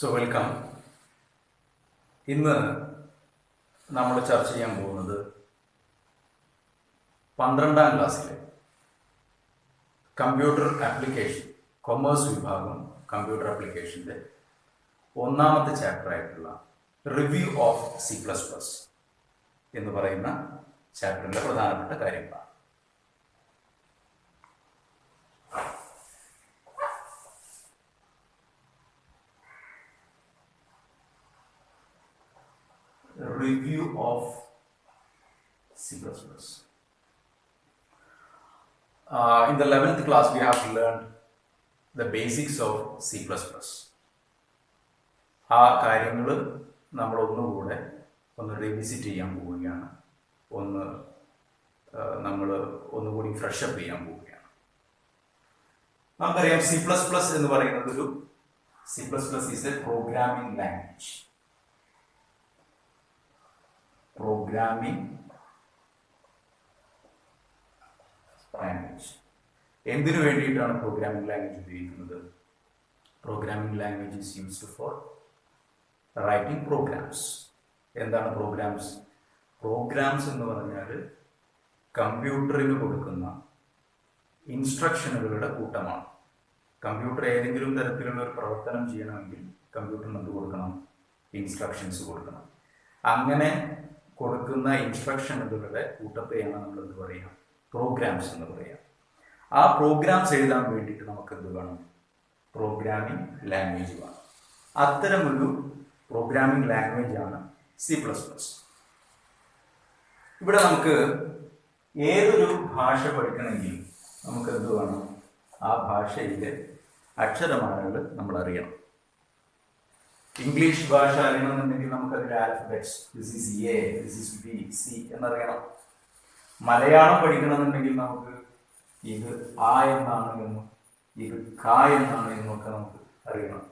Welcome. ഇന്ന് നമ്മൾ ചർച്ച ചെയ്യാൻ പോകുന്നത് 12ാം ക്ലാസ്സിലെ കമ്പ്യൂട്ടർ ആപ്ലിക്കേഷൻ കൊമേഴ്സ് വിഭാഗം കമ്പ്യൂട്ടർ ആപ്ലിക്കേഷൻ്റെ ഒന്നാമത്തെ ചാപ്റ്ററായിട്ടുള്ള റിവ്യൂ ഓഫ് C++ എന്ന് പറയുന്ന ചാപ്റ്ററിൻ്റെ പ്രധാനപ്പെട്ട കാര്യങ്ങളാണ്. Review of C++. In the 11th class, we have learned the basics of C++. ആ കാര്യങ്ങൾ നമ്മൾ ഒന്നുകൂടെ റിവിസിറ്റ് ചെയ്യാൻ പോവുകയാണ്, നമ്മൾ ഒന്നുകൂടി ഫ്രഷപ്പ് ചെയ്യാൻ പോവുകയാണ്. നമുക്കറിയാം C++ എന്ന് പറയുന്നത് C++ is a programming language. എന്തിനു വേണ്ടിയിട്ടാണ് പ്രോഗ്രാമിംഗ് ലാംഗ്വേജ് ഉപയോഗിക്കുന്നത്? Programming language is used for writing programs. എന്താണ് പ്രോഗ്രാംസ്? പ്രോഗ്രാംസ് എന്ന് പറഞ്ഞാൽ കമ്പ്യൂട്ടറിന് കൊടുക്കുന്ന ഇൻസ്ട്രക്ഷനുകളുടെ കൂട്ടമാണ്. കമ്പ്യൂട്ടർ ഏതെങ്കിലും തരത്തിലുള്ള ഒരു പ്രവർത്തനം ചെയ്യണമെങ്കിൽ കമ്പ്യൂട്ടറിന് എന്ത് കൊടുക്കണം? ഇൻസ്ട്രക്ഷൻസ് കൊടുക്കണം. അങ്ങനെ കൊടുക്കുന്ന ഇൻസ്ട്രക്ഷനുകളുടെ കൂട്ടത്തെയാണ് നമ്മൾ എന്ത് പറയുക? പ്രോഗ്രാംസ് എന്ന് പറയുക. ആ പ്രോഗ്രാംസ് എഴുതാൻ വേണ്ടിയിട്ട് നമുക്ക് എന്ത് വേണം? പ്രോഗ്രാമിംഗ് ലാംഗ്വേജ് വേണം. അത്തരമൊരു പ്രോഗ്രാമിംഗ് ലാംഗ്വേജ് ആണ് C++. ഇവിടെ നമുക്ക് ഏതൊരു ഭാഷ പഠിക്കണമെങ്കിൽ നമുക്ക് എന്ത് വേണം? ആ ഭാഷയിലെ അക്ഷരമാലകൾ നമ്മൾ അറിയണം. ഇംഗ്ലീഷ് ഭാഷ അറിയണമെന്നുണ്ടെങ്കിൽ നമുക്കതിൽ alphabets, this is A, this is B, C എന്നറിയണം. മലയാളം പഠിക്കണമെന്നുണ്ടെങ്കിൽ നമുക്ക് ഇത് ആ എന്നാണ് എന്നും ഇത് ക എന്നാണ് എന്നൊക്കെ നമുക്ക് അറിയണം.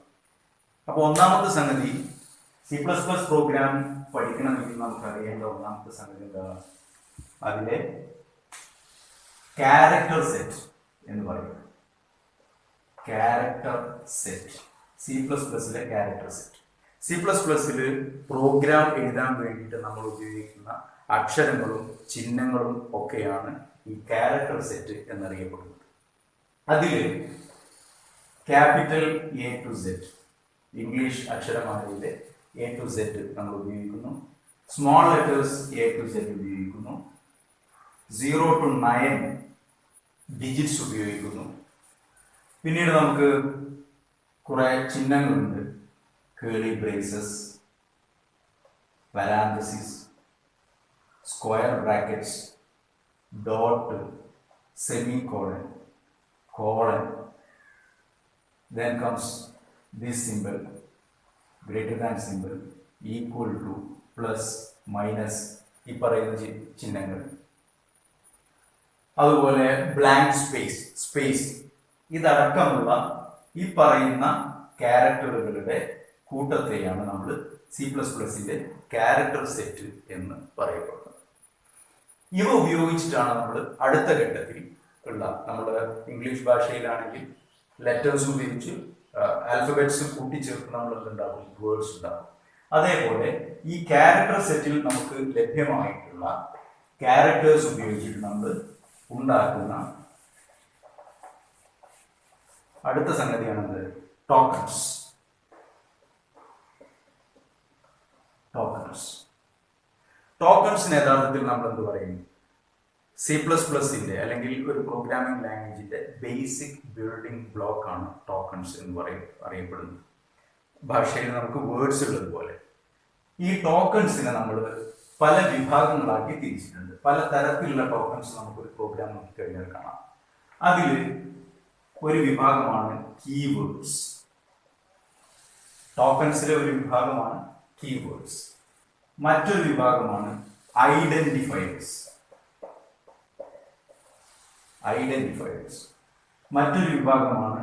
അപ്പോൾ ഒന്നാമത്തെ സംഗതി C++ പ്രോഗ്രാം പഠിക്കണമെങ്കിൽ നമുക്ക് അറിയേണ്ട ഒന്നാമത്തെ സംഗതി എന്താണ്? അതിലെ ക്യാരക്ടർ സെറ്റ് എന്ന് പറയുന്നത്. ക്യാരക്ടർ സെറ്റ്, C++ലെ ക്യാരക്ടർ സെറ്റ്. C++ൽ പ്രോഗ്രാം എഴുതാൻ വേണ്ടിയിട്ട് നമ്മൾ ഉപയോഗിക്കുന്ന അക്ഷരങ്ങളും ചിഹ്നങ്ങളും ഒക്കെയാണ് ഈ ക്യാരക്ടർ സെറ്റ് എന്നറിയപ്പെടുന്നത്. അതിൽ capital A to Z, English അക്ഷരമാലയിലെ A to Z നമ്മൾ ഉപയോഗിക്കുന്നു. Small letters A to Z ഉപയോഗിക്കുന്നു. 0 to 9 ഡിജിറ്റ്സ് ഉപയോഗിക്കുന്നു. പിന്നീട് നമുക്ക് കുറെ ചിഹ്നങ്ങളുണ്ട്. Curly braces, parenthesis, square brackets, dot, semicolon, colon. Then comes this symbol, greater than symbol, equal to, plus, minus, ഈ പറയുന്ന ചിഹ്നങ്ങൾ. അതുപോലെ ബ്ലാങ്ക് സ്പേസ് ഇതടക്കമുള്ള ഈ പറയുന്ന ക്യാരക്ടറുകളുടെ കൂട്ടത്തെയാണ് നമ്മൾ C++ന്റെ ക്യാരക്ടർ സെറ്റ് എന്ന് പറയപ്പെടുന്നത്. ഇവ ഉപയോഗിച്ചിട്ടാണ് നമ്മൾ അടുത്ത ഘട്ടത്തിൽ ഉള്ള, നമ്മുടെ ഇംഗ്ലീഷ് ഭാഷയിലാണെങ്കിൽ ലെറ്റേഴ്സ് ഉപയോഗിച്ച് ആൽഫബറ്റ്സ് കൂട്ടിച്ചേർത്ത് നമ്മൾ ഉണ്ടാകും, വേർഡ്സ് ഉണ്ടാകും. അതേപോലെ ഈ ക്യാരക്ടർ സെറ്റിൽ നമുക്ക് ലഭ്യമായിട്ടുള്ള ക്യാരക്ടേഴ്സ് ഉപയോഗിച്ചിട്ട് നമ്മൾ ഉണ്ടാക്കുന്ന അടുത്ത സംഗതിയാണത് ടോക്കൺസ്. ടോക്കൺസിന് യഥാർത്ഥത്തിൽ നമ്മൾ എന്ത് പറയും? C++ന്റെ അല്ലെങ്കിൽ ഒരു പ്രോഗ്രാമിംഗ് ലാംഗ്വേജിന്റെ ബേസിക് ബിൽഡിംഗ് ബ്ലോക്ക് ആണ് ടോക്കൺസ് എന്ന് അറിയപ്പെടുന്നത്. ഭാഷയിൽ നമുക്ക് വേർഡ്സ് ഉള്ളതുപോലെ ഈ ടോക്കൺസിനെ നമ്മൾ പല വിഭാഗങ്ങളാക്കി തിരിച്ചിട്ടുണ്ട്. പല തരത്തിലുള്ള ടോക്കൺസ് നമുക്കൊരു പ്രോഗ്രാം നോക്കിക്കഴിഞ്ഞാൽ കാണാം. അതിൽ ഒരു വിഭാഗമാണ് കീവേഡ്സ്. ടോക്കൺസിലെ ഒരു വിഭാഗമാണ് കീവേഡ്സ്. മറ്റൊരു വിഭാഗമാണ് ഐഡന്റിഫയേഴ്സ്. മറ്റൊരു വിഭാഗമാണ്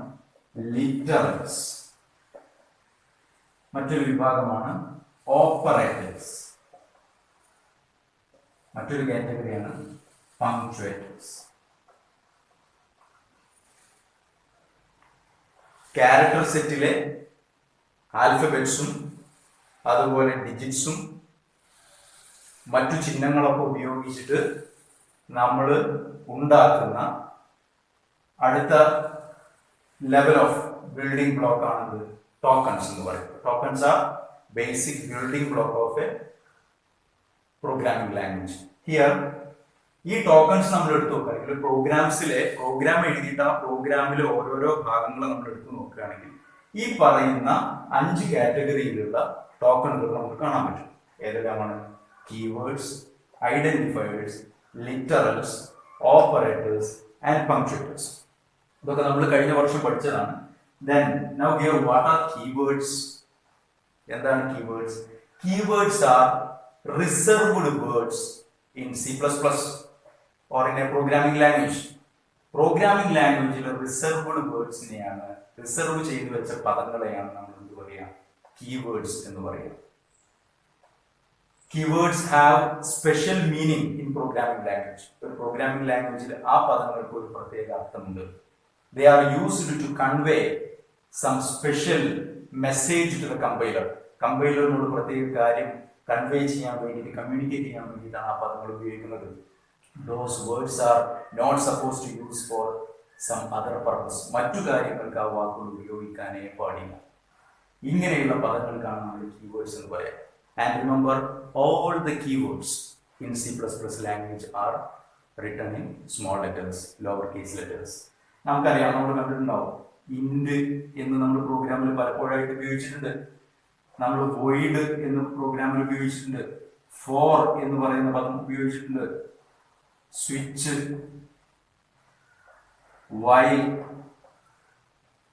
ലിറ്ററൽസ്. മറ്റൊരു വിഭാഗമാണ് ഓപ്പറേറ്റേഴ്സ്. മറ്റൊരു കാറ്റഗറിയാണ് പങ്ക്ച്വേറ്റേഴ്സ്. ക്യാരക്ടർ സെറ്റിലെ ആൽഫബറ്റ്സും അതുപോലെ ഡിജിറ്റ്സും മറ്റു ചിഹ്നങ്ങളൊക്കെ ഉപയോഗിച്ചിട്ട് നമ്മൾ ഉണ്ടാക്കുന്ന അടുത്ത ലെവൽ ഓഫ് ബിൽഡിംഗ് ബ്ലോക്ക് ആണത് ടോക്കൺസ് എന്ന് പറയുന്നത്. Tokens are basic building block of a programming language. Here ഈ ടോക്കൺസ് നമ്മൾ എടുത്തു നോക്കുകയാണെങ്കിൽ പ്രോഗ്രാം എഴുതിയിട്ട് ആ പ്രോഗ്രാമിലെ ഓരോരോ ഭാഗങ്ങൾ നമ്മൾ എടുത്തു നോക്കുകയാണെങ്കിൽ ഈ പറയുന്ന 5 കാറ്റഗറിയിലുള്ള ടോക്കണുകൾ നമുക്ക് കാണാൻ പറ്റും. ഏതെല്ലാമാണ്? Keywords, identifiers, literals, operators and punctuators. ഇതൊക്കെ നമ്മൾ കഴിഞ്ഞ വർഷം പഠിച്ചതാണ്. Then now here what are keywords? എന്താണ് keywords? Keywords are reserved words in C++ or in a programming language. Programming ലാംഗ്വേജിൽ റിസർവ്ഡ് വേർഡ്സിനെയാണ്, റിസർവ് ചെയ്തു വെച്ച പദങ്ങളെയാണ് നമ്മൾ എന്ത് പറയുക? കീവേഡ്സ് എന്ന് പറയുക. Keywords have special meaning in programming language. ഒരു പ്രോഗ്രാമിംഗ് ലാംഗ്വേജിൽ ആ പദങ്ങൾക്ക് ഒരു പ്രത്യേക അർത്ഥമുണ്ട്. They are used to convey some special message to the compiler. കമ്പൈലറിനോട് പ്രത്യേക കാര്യം കൺവേ ചെയ്യാൻ വേണ്ടിയിട്ട്, കമ്മ്യൂണിക്കേറ്റ് ചെയ്യാൻ വേണ്ടിയിട്ടാണ് ആ പദങ്ങൾ ഉപയോഗിക്കുന്നത്. Those words are not supposed to use for some other purpose. മറ്റു കാര്യങ്ങൾക്ക് ആ വാക്കുകൾ ഉപയോഗിക്കാനേ പാടില്ല. ഇങ്ങനെയുള്ള പദങ്ങൾക്കാണ് നമ്മൾ കീവേഡ്സ് എന്ന് പറയാം. And remember, all the keywords in C++ language are written in small letters, lower case letters. നമുക്കറിയാം, നമ്മൾ കണ്ടിട്ടുണ്ടാവും, ഇൻഡ് എന്ന് നമ്മൾ പ്രോഗ്രാമിൽ പലപ്പോഴായിട്ട് ഉപയോഗിച്ചിട്ടുണ്ട്. നമ്മൾ വോയിഡ് എന്ന് പ്രോഗ്രാമിൽ ഉപയോഗിച്ചിട്ടുണ്ട്. ഫോർ എന്ന് പറയുന്ന പദം ഉപയോഗിച്ചിട്ടുണ്ട്. Switch, while,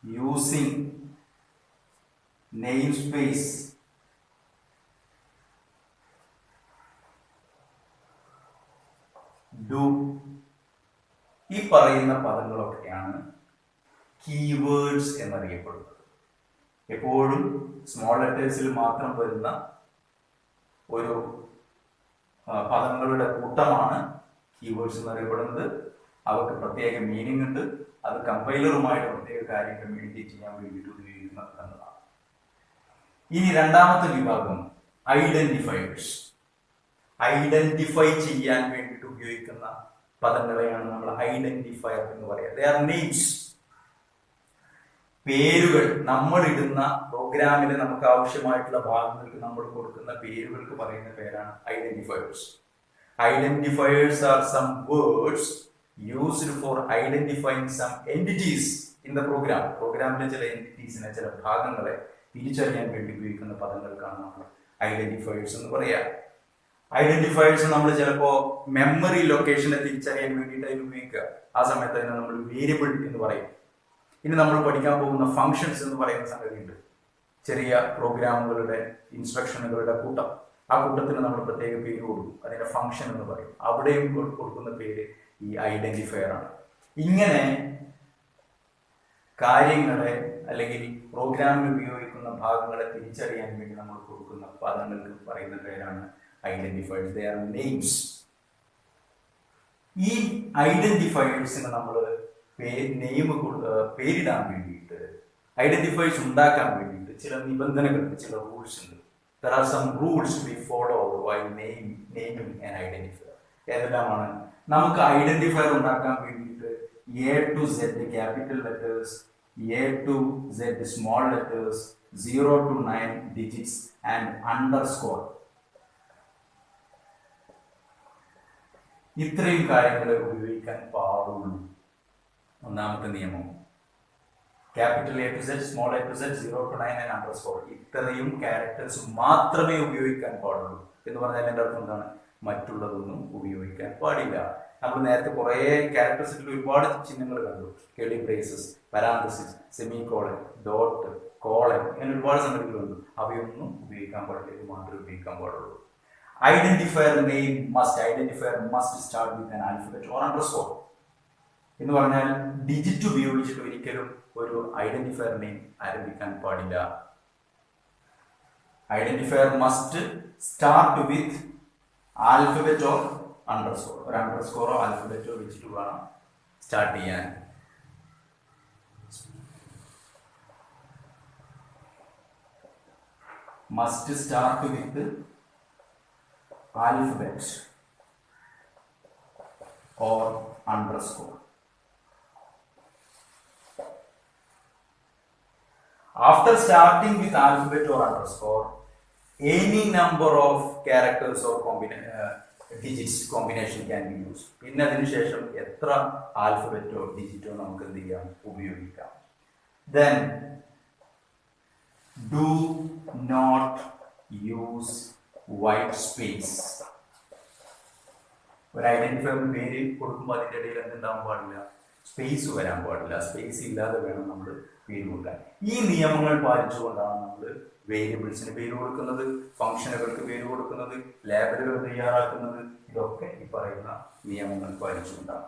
using, name space, do, ഈ പറയുന്ന പദങ്ങളൊക്കെയാണ് കീവേഡ്സ് എന്നറിയപ്പെടുന്നത്. എപ്പോഴും സ്മോൾ ലെറ്റേഴ്സിൽ മാത്രം വരുന്ന ഒരു പദങ്ങളുടെ കൂട്ടമാണ് കീവേഡ്സ് എന്നറിയപ്പെടുന്നത്. അവർക്ക് പ്രത്യേക മീനിങ് ഉണ്ട്. അത് കമ്പൈലറുമായിട്ട് പ്രത്യേക കാര്യം കമ്മ്യൂണിക്കേറ്റ് ചെയ്യാൻ വേണ്ടിയിട്ട് ഉപയോഗിക്കുന്ന പദങ്ങളാണ്. ഇനി രണ്ടാമത്തെ വിഭാഗം ഐഡന്റിഫയേഴ്സ്. ഐഡന്റിഫൈ ചെയ്യാൻ വേണ്ടിയിട്ട് ഉപയോഗിക്കുന്ന പദങ്ങളെയാണ് നമ്മൾ ഐഡന്റിഫയർ എന്ന് പറയുക. They are names. പേരുകൾ. നമ്മൾ ഇടുന്ന പ്രോഗ്രാമിലെ നമുക്ക് ആവശ്യമായിട്ടുള്ള ഭാഗങ്ങൾക്ക് നമ്മൾ കൊടുക്കുന്ന പേരുകൾക്ക് പറയുന്ന പേരാണ് identifiers. Identifiers are some words used for identifying some entities in the program. പ്രോഗ്രാമിലെ ചില എൻറ്റിറ്റീസിനെ, ചില ഭാഗങ്ങളെ തിരിച്ചറിയാൻ വേണ്ടി ഉപയോഗിക്കുന്ന പദങ്ങൾക്കാണ് നമ്മൾ ഐഡന്റിഫയേഴ്സ് എന്ന് പറയുക. ഐഡന്റിഫയേഴ്സ് നമ്മൾ ചിലപ്പോൾ മെമ്മറി ലൊക്കേഷനെ തിരിച്ചറിയാൻ വേണ്ടിയിട്ടാണ് ഉപയോഗിക്കുക. ആ സമയത്ത് തന്നെ നമ്മൾ വേരിയബിൾ എന്ന് പറയും. ഇനി നമ്മൾ പഠിക്കാൻ പോകുന്ന ഫങ്ഷൻസ് എന്ന് പറയുന്ന സംഗതിയുണ്ട്. ചെറിയ പ്രോഗ്രാമുകളുടെ ഇൻസ്ട്രക്ഷനുകളുടെ കൂട്ടം. ആ കൂട്ടത്തിന് നമ്മൾ പ്രത്യേക പേര് കൊടുക്കും. അതിന്റെ ഫങ്ഷൻ എന്ന് പറയും. അവിടെയും കൊടുക്കുന്ന പേര് ഈ ഐഡന്റിഫയർ ആണ്. ഇങ്ങനെ കാര്യങ്ങളെ അല്ലെങ്കിൽ പ്രോഗ്രാമിൽ ഉപയോഗിക്കുന്ന ഭാഗങ്ങളെ തിരിച്ചറിയാൻ വേണ്ടി നമ്മൾ കൊടുക്കുന്ന പദങ്ങൾക്ക് പറയുന്ന പേരാണ് ഐഡന്റിഫയേഴ്സ്. They are names. ഈ ഐഡന്റിഫയേഴ്സിന് നമ്മൾ പേരിടാൻ വേണ്ടിയിട്ട്, ഐഡന്റിഫയേഴ്സ് ഉണ്ടാക്കാൻ വേണ്ടിയിട്ട് ചില നിബന്ധനകളുണ്ട്, ചില റൂൾസ് ഉണ്ട്. There are some rules we follow while naming an identifier. ഏതെല്ലാമാണ്? നമുക്ക് ഐഡന്റിഫയർ ഉണ്ടാക്കാൻ വേണ്ടിയിട്ട് A to Z capital letters, A to Z small letters, 0 to 9 digits and underscore, ഇത്രയും കാര്യങ്ങൾ ഉപയോഗിക്കാൻ പാടുള്ളൂ. ഒന്നാമത്തെ നിയമം capital A to Z, small A to Z, 0 to 9 and underscore, ഇത്രയും ക്യാരക്ടേഴ്സ് മാത്രമേ ഉപയോഗിക്കാൻ പാടുള്ളൂ. എന്ന് പറഞ്ഞാൽ എൻ്റെ അർത്ഥം എന്താണ്? മറ്റുള്ളതൊന്നും ഉപയോഗിക്കാൻ പാടില്ല. നമ്മൾ നേരത്തെ കുറേ ക്യാരക്ടേഴ്സിൽ ഒരുപാട് ചിഹ്നങ്ങൾ കണ്ടു. Curly braces, parenthesis, semicolon, dot, colon, ഇങ്ങനെ ഒരുപാട് സംഗതികൾ കണ്ടു. അവയൊന്നും ഉപയോഗിക്കാൻ പാടില്ല. ഇത് മാത്രമേ ഉപയോഗിക്കാൻ പാടുള്ളൂ. Identifier must start with an alphabet or underscore. എന്ന് പറഞ്ഞാൽ ഡിജിറ്റ് ഉപയോഗിച്ചിട്ട് ഒരിക്കലും ഒരു ഐഡന്റിഫയർ നെയിം ആരംഭിക്കാൻ പാടില്ല. Identifier must start with alphabet or underscore. ഒരു അണ്ടർസ്കോറോ ആൽഫബറ്റോ വെച്ചിട്ട് വേണം സ്റ്റാർട്ട് ചെയ്യാൻ. must start with alphabet or underscore. After starting with alphabet or underscore, any number of characters or digits combination can be used. പിന്നെ അതിനുശേഷം എത്ര ആൽഫബറ്റോ ഡിജിറ്റോ നമുക്ക് എന്ത് ചെയ്യാം, ഉപയോഗിക്കാം. Then do not use white space. ഒരു ഐഡന്റിഫയർ പേര് കൊടുക്കുമ്പോൾ അതിൻ്റെ ഇടയിൽ എന്തുണ്ടാവാൻ പാടില്ല, സ്പേസ് വരാൻ പാടില്ല. സ്പേസ് ഇല്ലാതെ വേണം നമ്മൾ പേര് കൊടുക്കാൻ. ഈ നിയമങ്ങൾ പാലിച്ചുകൊണ്ടാണ് നമ്മൾ വേരിയബിൾസിന് പേര് കൊടുക്കുന്നത്, ഫംഗ്ഷനുകൾക്ക് പേര് കൊടുക്കുന്നത്, ലേബലുകൾ തയ്യാറാക്കുന്നത്. ഇതൊക്കെ ഈ പറയുന്ന നിയമങ്ങൾ പാലിച്ചുകൊണ്ടാണ്.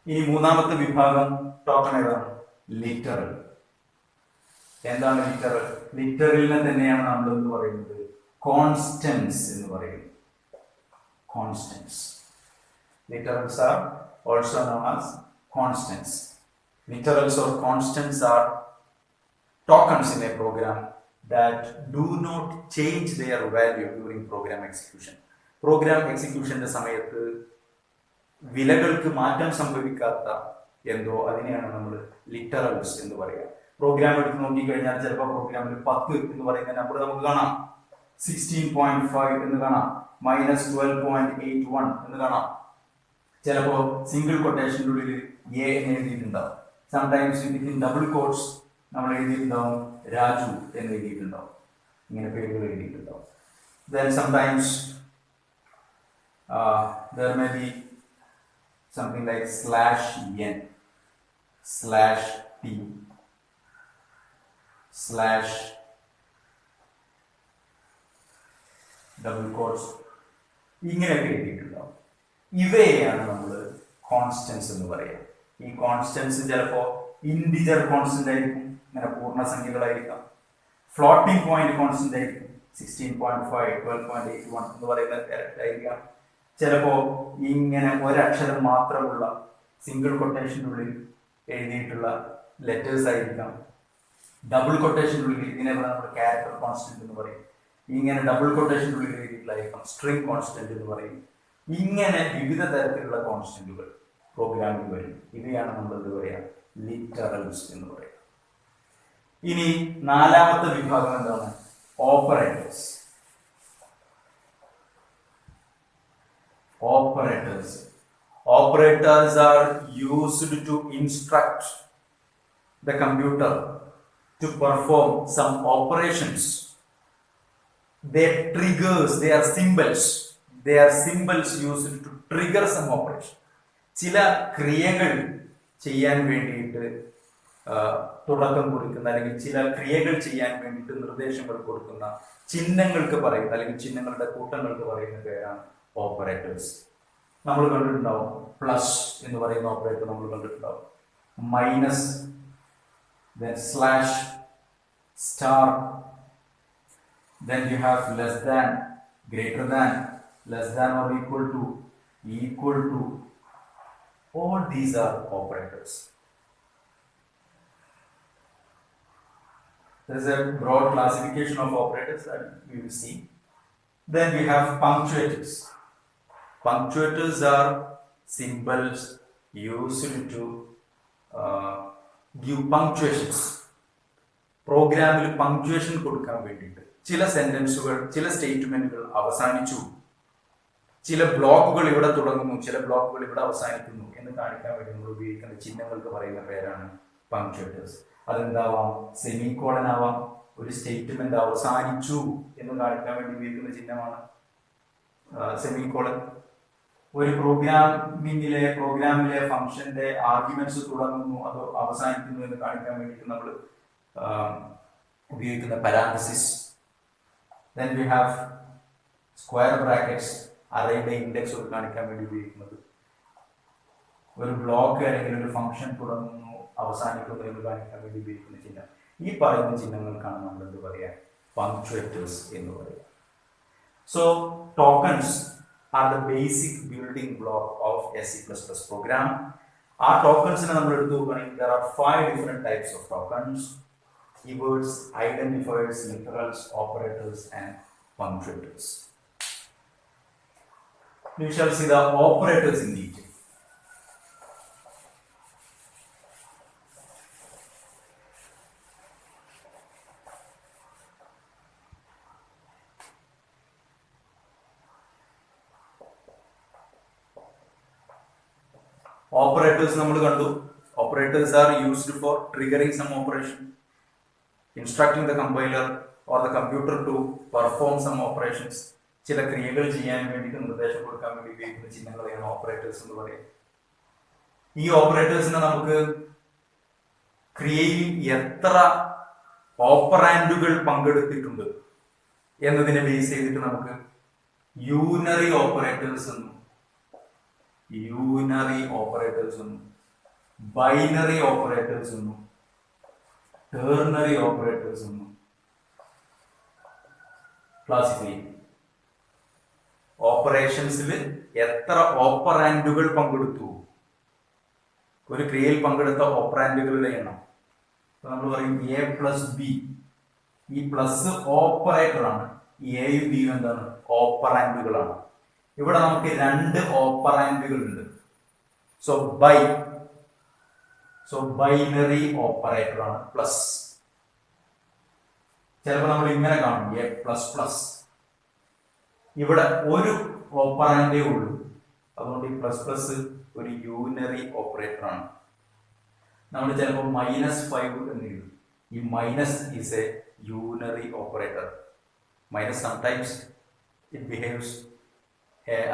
ഇനി മൂന്നാമത്തെ വിഭാഗം ടോക്കൺ ഏതാണ്? ലിറ്ററൽ. എന്താണ് ലിറ്ററൽ? ലിറ്ററലിനെ തന്നെയാണ് നമ്മൾ എന്ന് പറയുന്നത് കോൺസ്റ്റൻസ് എന്ന് പറയുന്നത്. Constants. Literals are also known as constants. Literals or constants are tokens in a program that do not change their value during program execution. Program execution സമയത്ത് വിലകൾക്ക് മാറ്റം സംഭവിക്കാത്ത എന്തോ അതിനെയാണ് നമ്മൾ ലിറ്ററൽസ് എന്ന് പറയുക. പ്രോഗ്രാം എടുത്ത് നോക്കിക്കഴിഞ്ഞാൽ ചിലപ്പോൾ പ്രോഗ്രാമിൽ 10 എന്ന് പറയുന്ന നമ്പർ നമുക്ക് കാണാം, 16.5 എന്ന് കാണാം, -12.81 എന്ന് കാണാം. ചിലപ്പോൾ സിംഗിൾ കൊട്ടേഷൻ്റെ ഉള്ളിൽ എ എന്ന് എഴുതിയിട്ടുണ്ടാവും. സംടൈംസ് വിത്തിൻ ഡബിൾ കോട്ട്സ് നമ്മൾ എഴുതിയിട്ടുണ്ടാവും രാജു എന്ന് എഴുതിയിട്ടുണ്ടാവും. ഇങ്ങനെ പേരുകൾ എഴുതിയിട്ടുണ്ടാവും. Then sometimes there may be something like /n, /t, double quotes ഇങ്ങനെയൊക്കെ എഴുതിയിട്ടുണ്ടാവും. ഇവയെയാണ് നമ്മൾ കോൺസ്റ്റൻസ് എന്ന് പറയുക. ഈ കോൺസ്റ്റൻസ് ചിലപ്പോൾ ഇൻഡിജർ കോൺസ്റ്റന്റ് ആയിരിക്കും, ഇങ്ങനെ പൂർണ്ണസംഖ്യകളായിരിക്കാം. ഫ്ലോട്ടിംഗ് പോയിന്റ് കോൺസ്റ്റന്റ് ആയിരിക്കും, 16.5, 12.81 എന്ന് പറയുന്ന ആയിരിക്കാം. ചിലപ്പോൾ ഇങ്ങനെ ഒരക്ഷരം മാത്രമുള്ള സിംഗിൾ കൊട്ടേഷൻ്റെ ഉള്ളിൽ എഴുതിയിട്ടുള്ള ലെറ്റേഴ്സ് ആയിരിക്കാം. ഡബിൾ കൊട്ടേഷൻ്റെ ഉള്ളിൽ ഇതിനെ നമ്മൾ ക്യാരക്ടർ കോൺസ്റ്റന്റ് എന്ന് പറയും. ഇങ്ങനെ ഡബിൾ കൊട്ടേഷൻ്റെ ഉള്ളിൽ എഴുതിയിട്ടുള്ളതായിരിക്കാം സ്ട്രിംഗ് കോൺസ്റ്റന്റ് എന്ന് പറയും. ഇങ്ങനെ വിവിധ തരത്തിലുള്ള കോൺസ്റ്റന്റുകൾ പ്രോഗ്രാമിൽ വരും. ഇവയാണ് നമ്മൾ എന്ത് പറയുക, ലിറ്ററൽസ് എന്ന് പറയുക. ഇനി നാലാമത്തെ വിഭാഗം എന്താണ്? Operators. Operators. Operators are used to instruct the computer to perform some operations. They triggers, they are symbols. They are symbols used to trigger some operation. ചില ക്രിയകൾ ചെയ്യാൻ വേണ്ടിയിട്ട് തുടക്കം കുറിക്കുന്ന അല്ലെങ്കിൽ ചില ക്രിയകൾ ചെയ്യാൻ വേണ്ടിയിട്ട് നിർദ്ദേശങ്ങൾ കൊടുക്കുന്ന ചിഹ്നങ്ങൾക്ക് പറയുന്ന അല്ലെങ്കിൽ ചിഹ്നങ്ങളുടെ കൂട്ടങ്ങൾക്ക് പറയുന്ന പേരാണ് ഓപ്പറേറ്റേഴ്സ്. നമ്മൾ കണ്ടിട്ടുണ്ടാവും പ്ലസ് എന്ന് പറയുന്ന ഓപ്പറേറ്റർ നമ്മൾ കണ്ടിട്ടുണ്ടാവും, minus, then slash, star, then you have less than, greater than, less than or equal to, equal to. All these are operators. There is a broad classification of operators that we will see. Then we have punctuators. Punctuators are symbols used to give punctuations. പ്രോഗ്രാമിൽ punctuation കൊടുക്കാൻ വേണ്ടിയിട്ട് ചില സെന്റൻസുകൾ, ചില സ്റ്റേറ്റ്മെന്റുകൾ അവസാനിച്ചു, ചില ബ്ലോക്കുകൾ ഇവിടെ തുടങ്ങുന്നു, ചില ബ്ലോക്കുകൾ ഇവിടെ അവസാനിക്കുന്നു എന്ന് കാണിക്കാൻ വേണ്ടി നമ്മൾ ഉപയോഗിക്കുന്ന ചിഹ്നങ്ങൾക്ക് പറയുന്ന പേരാണ് പങ്ക്ച്വേറ്റേഴ്സ്. അതെന്താവാം, സെമിക്കോളൻ ആവാം. ഒരു സ്റ്റേറ്റ്മെന്റ് അവസാനിച്ചു എന്ന് കാണിക്കാൻ വേണ്ടി ഉപയോഗിക്കുന്ന ചിഹ്നമാണ് സെമിക്കോളൻ. ഒരു പ്രോഗ്രാമിലെ ഫംഗ്ഷന്റെ ആർഗ്യുമെന്റ്സ് തുടങ്ങുന്നു അതോ അവസാനിക്കുന്നു എന്ന് കാണിക്കാൻ വേണ്ടിയിട്ട് നമ്മൾ ഉപയോഗിക്കുന്ന parenthesis. Then we have square brackets, അറേയുടെ ഇൻഡെക്സ് ഒക്കെ കാണിക്കാൻ വേണ്ടി ഉപയോഗിക്കുന്നത്. ഒരു ബ്ലോക്ക് അല്ലെങ്കിൽ ഒരു ഫംഗ്ഷൻ തുടങ്ങുന്നു അവസാനിക്കുന്നു എന്ന് കാണിക്കാൻ വേണ്ടി ഉപയോഗിക്കുന്ന ചിഹ്നം. ഈ പറയുന്ന ചിഹ്നങ്ങൾക്കാണ് നമ്മൾ എന്ത് പറയുക, പങ്ക്ച്വേറ്റേഴ്സ് എന്ന് പറയുക. So tokens are the basic building block of a C++ program. ആ ടോക്കൺസിനെ നമ്മൾ എടുത്തു നോക്കുകയാണെങ്കിൽ there are 5 different types of tokens: keywords, identifiers, literals, operators, and punctuators. We shall see the operators in detail. Operators നമ്മൾ കണ്ടു. Operators are used for triggering some operation, instructing the compiler or the computer to perform some operations. ചില ക്രിയകൾ ചെയ്യാൻ വേണ്ടിയിട്ട് നിർദ്ദേശം കൊടുക്കാൻ വേണ്ടി ഉപയോഗിക്കുന്ന ചിഹ്നങ്ങളെയാണ് ഓപ്പറേറ്റേഴ്സ് എന്ന് പറയുന്നത്. ഈ ഓപ്പറേറ്റേഴ്സിനെ നമുക്ക് ക്രിയയിൽ എത്ര ഓപ്പറാൻഡുകൾ പങ്കെടുത്തിട്ടുണ്ട് എന്നതിനെ ബേസ് ചെയ്തിട്ട് നമുക്ക് യൂണറി ഓപ്പറേറ്റേഴ്സ് എന്നും ബൈനറി ഓപ്പറേറ്റേഴ്സ് എന്നും ടെർണറി ഓപ്പറേറ്റേഴ്സ് എന്നും ക്ലാസിഫൈ ചെയ്യും. ഓപ്പറേഷൻസിൽ എത്ര ഓപ്പറാൻഡുകൾ പങ്കെടുത്തു, ഒരു ക്രിയയിൽ പങ്കെടുത്ത ഓപ്പറാൻഡുകളുടെ എണ്ണം. നമ്മൾ പറയും എ പ്ലസ് ബി. ഈ പ്ലസ് ഓപ്പറേറ്റർ ആണ്, എയും ബിയും എന്താണ്? ഓപ്പറാൻഡുകളാണ്. ഇവിടെ നമുക്ക് 2 ഓപ്പറാൻഡുകൾ ഉണ്ട്. ബൈനറി ഓപ്പറേറ്റർ ആണ് പ്ലസ്. ചിലപ്പോൾ നമ്മൾ ഇങ്ങനെ കാണും എ പ്ലസ് പ്ലസ്. ഇവിടെ ഒരു ഓപ്പറാൻഡേ ഉള്ളൂ, അതുകൊണ്ട് ഈ പ്ലസ് പ്ലസ് ഒരു യൂണറി ഓപ്പറേറ്റർ ആണ്. നമ്മൾ ചിലപ്പോൾ -5 എന്ന് എഴുതും. ഈ minus is A unary operator. Minus sometimes it behaves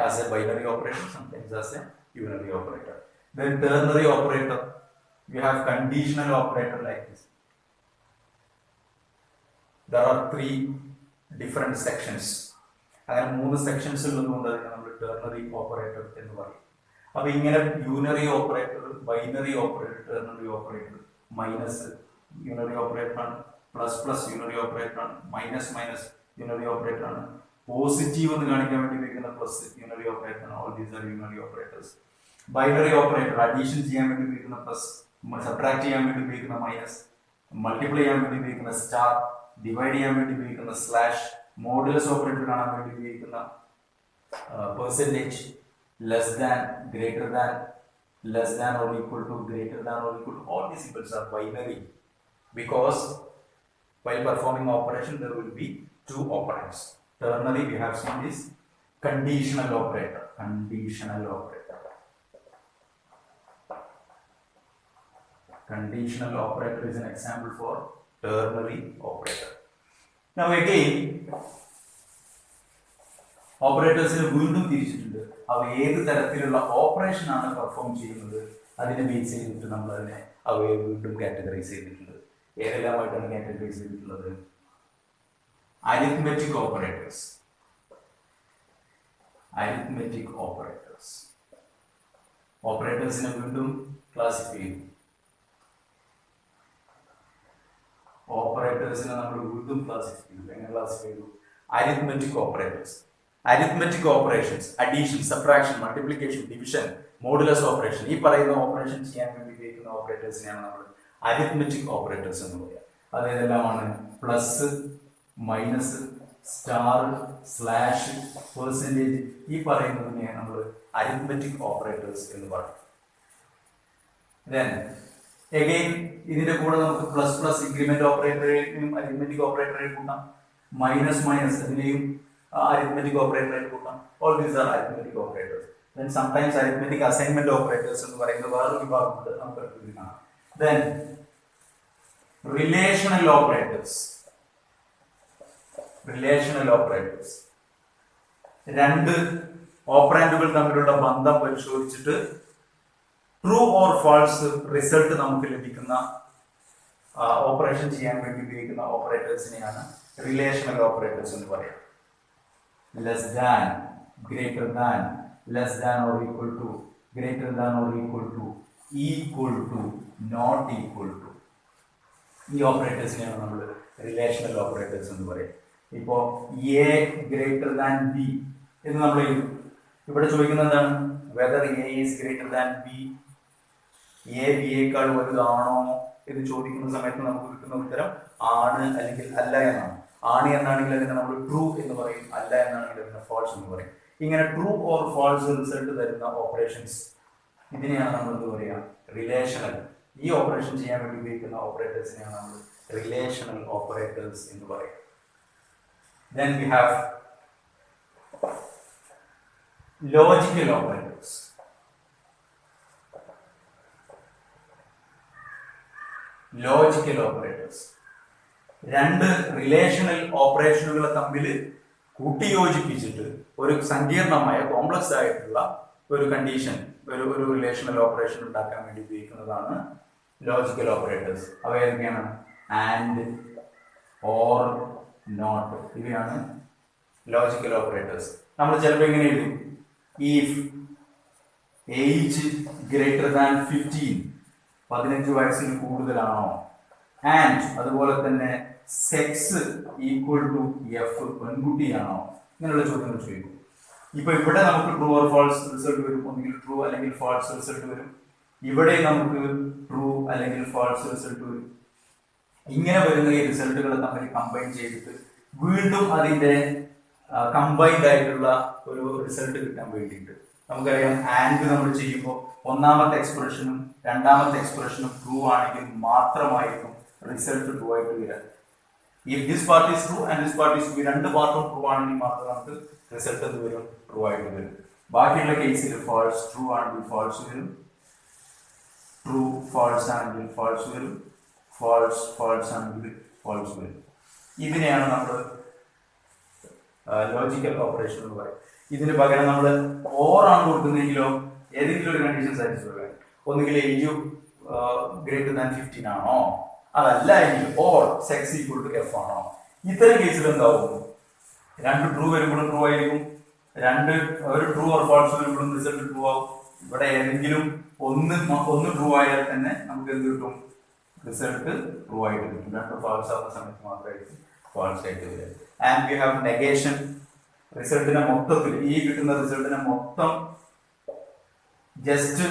as a binary operator, sometimes as a unary operator. Then ternary operator, you have conditional operator like this. There are 3 different sections. അങ്ങനെ 3 sections ഉള്ളതുകൊണ്ട് അതിനെ നമ്മൾ ternary operator എന്ന് പറയും. അപ്പൊ ഇങ്ങനെ unary operator, binary operator, ternary operator, minus unary operator ആണ്, plus plus unary operator ആണ്, മൈനസ് മൈനസ് യൂണറി ഓപ്പറേറ്റർ ആണ്, പോസിറ്റീവ് എന്ന് കാണിക്കാൻ വേണ്ടി ഉപയോഗിക്കുന്ന പ്ലസ് യൂണറി ഓപ്പറേറ്റർ ആണ്. All these are unary operators. Binary operator addition ചെയ്യാൻ വേണ്ടി ഉപയോഗിക്കുന്ന പ്ലസ്, സബ്ട്രാക്ട് ചെയ്യാൻ വേണ്ടി ഉപയോഗിക്കുന്ന മൈനസ്, മൾട്ടിപ്ലൈ ചെയ്യാൻ വേണ്ടി ഉപയോഗിക്കുന്ന സ്റ്റാർ, ഡിവൈഡ് ചെയ്യാൻ വേണ്ടി ഉപയോഗിക്കുന്ന സ്ലാഷ്, മോഡുലസ് ഓപ്പറേറ്റർ കാണാൻ വേണ്ടി ഉപയോഗിക്കുന്ന percentage, less than, greater than, less than or equal to, greater than or equal to. All these symbols are binary because while performing operation there will be 2 operands. Ternary, we have seen this conditional operator. Conditional operator is an example for ternary operator. Now again, ഓപ്പറേറ്റേഴ്സിന് വീണ്ടും തിരിച്ചിട്ടുണ്ട്. അവ ഏത് തരത്തിലുള്ള operation ആണ് perform ചെയ്യുന്നത് അതിനെ base ചെയ്തിട്ട് നമ്മൾ അവയെ വീണ്ടും കാറ്റഗറൈസ് ചെയ്തിട്ടുണ്ട്. ഏതെല്ലാമായിട്ടാണ് കാറ്റഗറൈസ് ചെയ്തിട്ടുള്ളത്? Arithmetic operators. ഓപ്പറേറ്റേഴ്സിനെ വീണ്ടും ക്ലാസിഫൈ ചെയ്തു. എങ്ങനെ ക്ലാസിഫൈ ചെയ്തു? Arithmetic operators. Arithmetic operations, addition, subtraction, multiplication, division, modulus operation, ഈ പറയുന്ന ഓപ്പറേഷൻ ചെയ്യാൻ വേണ്ടി ഉപയോഗിക്കുന്ന ഓപ്പറേറ്റേഴ്സിനെയാണ് നമ്മൾ അരിത്മെറ്റിക് ഓപ്പറേറ്റേഴ്സ് എന്ന് പറയുക. അതെല്ലാമാണ് plus, minus, star, slash, percentage, ഈ പറയുന്നതിനെ നമ്മൾ അരിത്മെറ്റിക് ഓപ്പറേറ്റേഴ്സ് എന്ന് പറയും. Then again ഇതിന്റെ കൂടെ നമുക്ക് പ്ലസ് പ്ലസ് ഇൻക്രിമെന്റ് ഓപ്പറേറ്ററേയും അരിത്മെറ്റിക് ഓപ്പറേറ്ററേയും കൂട്ടാം. മൈനസ് മൈനസ് അതിനെയും arithmetic operator കൂട്ടാം. All these are arithmetic operators. Then sometimes arithmetic assignment operators എന്ന് പറയുന്ന വേറൊരു വിഭാഗമുണ്ട്, നമുക്ക് ഇത് കാണാം. Then relational operators. രണ്ട് ഓപ്പറാൻഡുകൾ തമ്മിലുള്ള ബന്ധം പരിശോധിച്ചിട്ട് ട്രൂ ഓർ ഫാൾസ് റിസൾട്ട് നമുക്ക് ലഭിക്കുന്ന ഓപ്പറേഷൻ ചെയ്യാൻ വേണ്ടി ഉപയോഗിക്കുന്ന ഓപ്പറേറ്റേഴ്സിനെയാണ് റിലേഷണൽ ഓപ്പറേറ്റേഴ്സ് എന്ന് പറയുന്നത്. Less than, greater than, less than or equal to, greater than or equal to, not equal to. ഈ ഓപ്പറേറ്റേഴ്സിനെയാണ് നമ്മൾ റിലേഷണൽ ഓപ്പറേറ്റേഴ്സ് എന്ന് പറയും. ഇപ്പോ എ ഗ്രേറ്റർ ദാൻ ബി എന്ന് നമ്മൾ ഇവിടെ ചോദിക്കുന്നത് എന്താണ്? Whether A is greater than B. A ബിയേക്കാൾ വലുതാണോ എന്ന് ചോദിക്കുന്ന സമയത്ത് നമുക്ക് കിട്ടുന്ന ഉത്തരം ആണ് അല്ലെങ്കിൽ അല്ല എന്നാണ്. ആണ് എന്നാണെങ്കിൽ അതിനെ നമ്മൾ ട്രൂ എന്ന് പറയും, അല്ല എന്നാണെങ്കിൽ അതിനെ ഫാൾസ് എന്ന് പറയും. ഇങ്ങനെ ട്രൂ ഓർ ഫാൾസ് റിസൾട്ട് തരുന്ന ഓപ്പറേഷൻസ്, ഇതിനെയാണ് നമ്മൾ എന്ത് പറയുക, റിലേഷണൽ. ഈ ഓപ്പറേഷൻ ചെയ്യാൻ വേണ്ടി ഉപയോഗിക്കുന്ന ഓപ്പറേറ്റേഴ്സിനെയാണ് നമ്മൾ റിലേഷണൽ ഓപ്പറേറ്റേഴ്സ് എന്ന് പറയുക. Then we have logical operators. Logical operators രണ്ട് റിലേഷണൽ ഓപ്പറേഷനുകളെ തമ്മിൽ കൂട്ടിയോജിപ്പിച്ചിട്ട് ഒരു സങ്കീർണമായ കോംപ്ലക്സ് ആയിട്ടുള്ള ഒരു കണ്ടീഷൻ, ഒരു റിലേഷണൽ ഓപ്പറേഷൻ ഉണ്ടാക്കാൻ വേണ്ടി ഉപയോഗിക്കുന്നതാണ് ലോജിക്കൽ ഓപ്പറേറ്റേഴ്സ്. അവ ഏതൊക്കെയാണ്? ആൻഡ്, ഓർ, നോട്ട്, ഇവയാണ് ലോജിക്കൽ ഓപ്പറേറ്റേഴ്സ്. നമ്മൾ ചിലപ്പോൾ എങ്ങനെ എഴുതും? ഇഫ് ഏജ് ഗ്രേറ്റർ ദാൻ 15, 15 വയസ്സിന് കൂടുതലാണോ, ആൻഡ് അതുപോലെ തന്നെ സെക്സ് ഈക്വൽ ടു എഫ്, പെൺകുട്ടിയാണോ, ഇങ്ങനെയുള്ള ചോദ്യങ്ങൾ ചോദിക്കും. ഇപ്പൊ ഇവിടെ നമുക്ക് ട്രൂ ഓർ ഫാൾസ് റിസൾട്ട് വരും, ഒന്നുകിൽ ട്രൂ അല്ലെങ്കിൽ ഫാൾസ് റിസൾട്ട് വരും. ഇവിടെ നമുക്ക് ട്രൂ അല്ലെങ്കിൽ ഫാൾസ് റിസൾട്ട് വരും. ഇങ്ങനെ വരുന്ന ഈ റിസൾട്ടുകൾ തമ്മിൽ കമ്പൈൻ ചെയ്തിട്ട് വീണ്ടും അതിന്റെ കമ്പൈൻഡ് ആയിട്ടുള്ള ഒരു റിസൾട്ട് കിട്ടാൻ വേണ്ടിയിട്ട് നമുക്കറിയാം, ആൻഡ് നമ്മൾ ചെയ്യുമ്പോൾ ഒന്നാമത്തെ എക്സ്പ്രഷനും രണ്ടാമത്തെ എക്സ്പ്രഷനും ട്രൂ ആണെങ്കിൽ മാത്രമായിരിക്കും റിസൾട്ട് ട്രൂ ആയിട്ട് വരാം. If this part is true and this part is true, രണ്ട് പാർട്ടും ട്രൂ ആണെങ്കിൽ മാത്രം നമുക്ക് റിസൾട്ട് എന്ത് വരും? ട്രൂ ആയിട്ട് വരും. ബാക്കിയുള്ള കേസിൽ ഫാൾസ്, ട്രൂ ആണെങ്കിൽ ഫാൾസ് വരും, ട്രൂ ഫാൾസ് ആണെങ്കിൽ ഫാൾസ് വരും, ഫാൾസ് ഫാൾസ് ആണെങ്കിൽ ഫാൾസ് വരും. ഇതിനെയാണ് നമ്മൾ ലോജിക്കൽ ഓപ്പറേഷൻ എന്ന് പറയും. ഇതിന് പകരം നമ്മൾ ഓർ ആണ് കൊടുക്കുന്നതെങ്കിലോ ഏതെങ്കിലും ഒരു കണ്ടീഷൻ സാറ്റിസ്ഫൈ ചെയ്യാൻ, ഒന്നുകിൽ ഏജ് ഗ്രേറ്റർ ദാൻ 15 ആണോ, അതല്ല എങ്കിൽ or sex equal to F ആണോ. ഇത്തരം കേസിൽ എന്താവും? രണ്ട് ട്രൂ വരുമ്പോഴും ട്രൂ ആയിരിക്കും, ഒരു ട്രൂ ഓർ ഫാൾസ് വരുമ്പോഴും റിസൾട്ട് ട്രൂ ആവും. ഇവിടെ ഏതെങ്കിലും ഒന്ന് ട്രൂ ആയാൽ തന്നെ നമുക്ക് എന്ത് കിട്ടും? റിസൾട്ട് ട്രൂ ആയിട്ട് കിട്ടും. രണ്ട് ഫാൾസ് ആവുന്ന സമയത്ത് മാത്രമായിരിക്കും ഫാൾസ് ആയിട്ട് വരിക. And we have negation. റിസൾട്ടിനെ മൊത്തത്തിൽ, ഈ കിട്ടുന്ന റിസൾട്ടിനെ മൊത്തം ജസ്റ്റ്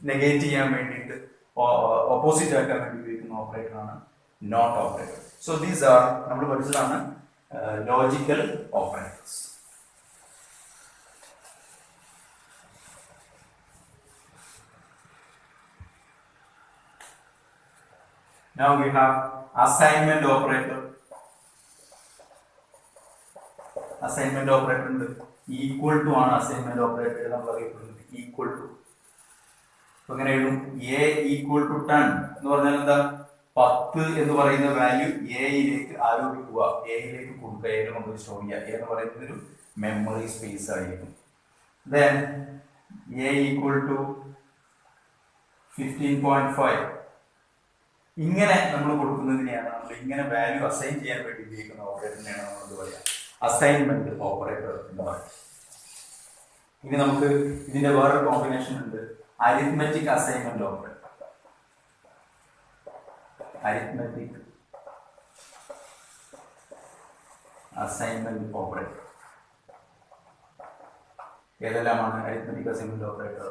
നെഗേറ്റ് ചെയ്യാൻ വേണ്ടിയിട്ട്, ഓപ്പോസിറ്റ് ആക്കാൻ വേണ്ടി ഉപയോഗിക്കുന്ന ഓപ്പറേറ്റർ ആണ് not operator. So these are നമ്മൾ പഠിച്ചതാണ് logical operators. Now we have assignment operator. Assignment operator ഉണ്ട്. ഈക്വൽ ടു ആണ് അസൈൻമെന്റ് ഓപ്പറേറ്റർ നമ്മൾ അറിയപ്പെടുന്നത്. ഈക്വൽ ടു എങ്ങനെ എഴുതും? എ ഈക്വൽ ടു 10 എന്ന് പറഞ്ഞാൽ എന്താ? 10 എന്ന് പറയുന്ന വാല്യൂ എയിലേക്ക് ആരോപിക്കുക, എയിലേക്ക് കൊടുക്കുക, എയിൽ കൊണ്ട് സ്റ്റോർ ചെയ്യുക. എ എന്ന് പറയുന്നത് ഒരു മെമ്മറി സ്പേസ് ആയിരിക്കും. Then A equal to 15.5. ഇങ്ങനെ നമ്മൾ കൊടുക്കുന്നതിനെയാണ് നമ്മൾ ഇങ്ങനെ വാല്യൂ അസൈൻ ചെയ്യാൻ വേണ്ടി ഉപയോഗിക്കുന്ന ഓപ്പറേറ്ററിനെയാണ് നമ്മൾ എന്ത് പറയുക? അസൈൻമെന്റ് ഓപ്പറേറ്റർ എന്ന് പറയും. ഇനി നമുക്ക് ഇതിന്റെ വേറൊരു കോമ്പിനേഷൻ ഉണ്ട്, arithmetic assignment operator. Arithmetic assignment operator ഏതെല്ലാമാണ്? Arithmetic assignment operator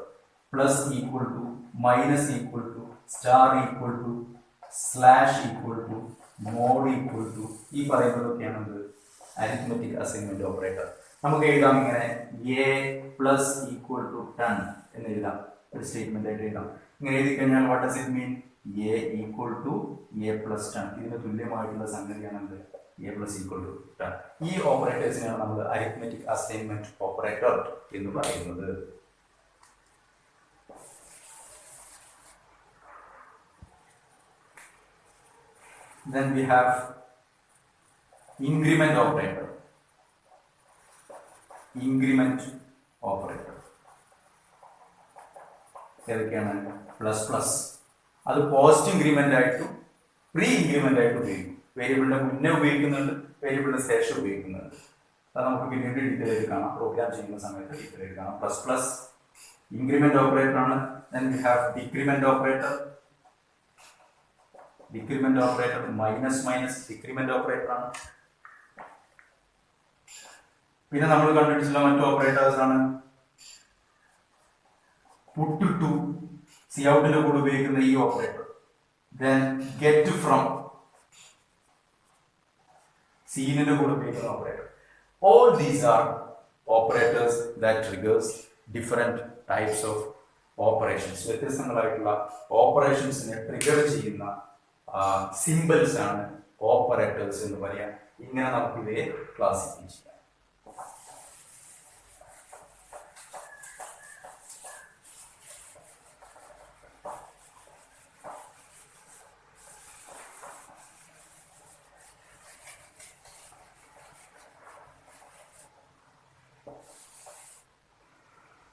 plus equal to, minus equal to, star equal to, slash equal to, mod equal to, ഈ പറയുന്നതൊക്കെയാണ് അരിത്മെറ്റിക് അസൈൻമെന്റ് ഓപ്പറേറ്റർ. നമുക്ക് എഴുതാം ഇങ്ങനെ, എ പ്ലസ് ഈക്വൽ ടു 10 എന്ന് എഴുതാം, ഒരു statement ആയിട്ട് എഴുതാം. ഇങ്ങനെ എഴുതി കഴിഞ്ഞാൽ what does it mean? A equal to A plus 10. ഇതിന് തുല്യമായിട്ടുള്ള സംഗതിയാണ് എന്ത്? A plus equal to 10. ഈ ഓപ്പറേറ്റേഴ്സിനെയാണ് നമ്മൾ അരിത്മെറ്റിക് അസൈൻമെന്റ് ഓപ്പറേറ്റർ എന്ന് പറയുന്നത്. Then we have increment operator. Increment operator ഏതൊക്കെയാണ്? Plus plus. അത് പോസ്റ്റ് ഇൻക്രിമെന്റ് ആയിട്ടും പ്രീ ഇൻക്രിമെന്റ് ആയിട്ടും ഉപയോഗിക്കും. വേരിയബിളിന്റെ മുന്നേ ഉപയോഗിക്കുന്നുണ്ട്, വേരിയബിളിന് ശേഷം ഉപയോഗിക്കുന്നുണ്ട്. അത് നമുക്ക് പിന്നീട് ഡീറ്റെയിൽ ആയിട്ട് കാണാം, പ്രോഗ്രാം ചെയ്യുന്ന സമയത്ത് ഡീറ്റെയിൽ ആയിട്ട് കാണാം. പ്ലസ് പ്ലസ് ഇൻക്രിമെന്റ് ഓപ്പറേറ്റർ ആണ്. Then we have decrement operator. Decrement operator minus minus decrement operator ആണ്. പിന്നെ നമ്മൾ കണ്ടിട്ടുള്ള മറ്റു ഓപ്പറേറ്റേഴ്സ് ആണ് പുട്ട് ടു, സി ഔട്ടിന്റെ കൂടെ ഉപയോഗിക്കുന്ന ഈ ഓപ്പറേറ്റർ, then get from സീനിന്റെ കൂടെ ഉപയോഗിക്കുന്ന operator. All these are operators that triggers different types of operations. വ്യത്യസ്തങ്ങളായിട്ടുള്ള ഓപ്പറേഷൻസിനെ ട്രിഗർ ചെയ്യുന്ന സിമ്പിൾസ് ആണ് ഓപ്പറേറ്റേഴ്സ് എന്ന് പറയാം. ഇങ്ങനെ നമുക്ക് ഇവയെ ക്ലാസിഫൈ ചെയ്യാം.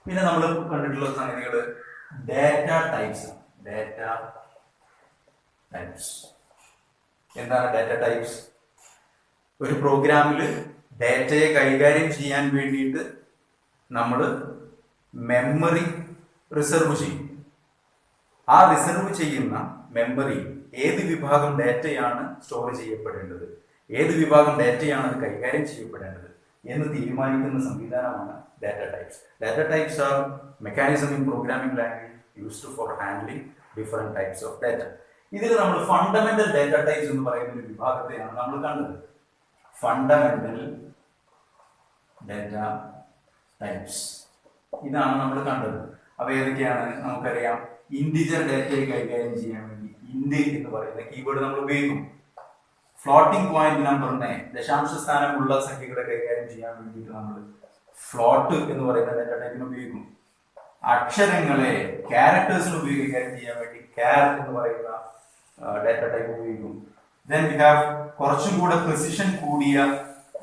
പിന്നെ നമ്മൾ കണ്ടിട്ടുള്ള സംഗതികൾ ഡാറ്റ ടൈപ്സ്. ഡാറ്റ ടൈപ്സ് എന്താണ് ഡാറ്റ ടൈപ്സ്? ഒരു പ്രോഗ്രാമിൽ ഡാറ്റയെ കൈകാര്യം ചെയ്യാൻ വേണ്ടിയിട്ട് നമ്മൾ മെമ്മറി റിസർവ് ചെയ്യും. ആ റിസർവ് ചെയ്യുന്ന മെമ്മറി ഏത് വിഭാഗം ഡാറ്റയാണ് സ്റ്റോർ ചെയ്യപ്പെടേണ്ടത്, ഏത് വിഭാഗം ഡാറ്റയാണ് അത് കൈകാര്യം ചെയ്യപ്പെടേണ്ടത് എന്ന് തീരുമാനിക്കുന്ന സംവിധാനമാണ് data types. Data types are mechanism in programming language used for handling different types of data. ഇതിൽ നമ്മൾ ഫണ്ടമെന്റൽ ഡാറ്റ ടൈപ്സ് എന്ന് പറയുന്ന ഒരു വിഭാഗത്തെയാണ് നമ്മൾ കണ്ടത്. ഫണ്ടമെന്റൽ ഡാറ്റ ടൈപ്സ് ഇതാണ് നമ്മൾ കണ്ടത്. അവ ഏതൊക്കെയാണ്? നമുക്കറിയാം, ഇന്റിജർ ഡാറ്റയെ കൈകാര്യം ചെയ്യാൻ വേണ്ടി ഇന്റ് എന്ന് പറയുന്ന കീവേഡ് നമ്മൾ ഉപയോഗിക്കും. ഫ്ലോട്ടിംഗ് പോയിന്റ് നമ്പറിനെ, ദശാംശ സ്ഥാനമുള്ള സംഖ്യകളെ കൈകാര്യം ചെയ്യാൻ വേണ്ടിയിട്ട് നമ്മൾ ഫ്ലോട്ട് എന്ന് പറയുന്ന ഡാറ്റ ടൈപ്പിന് ഉപയോഗിക്കും. അക്ഷരങ്ങളെ ക്യാരക്ടേഴ്സിന് കൈകാര്യം ചെയ്യാൻ വേണ്ടി ക്യാർ എന്ന് പറയുന്ന ഡാറ്റ ടൈപ്പ് ഉപയോഗിക്കും. ദെൻ വി ഹാവ് കുറച്ചും കൂടെ പ്രിസിഷൻ കൂടിയ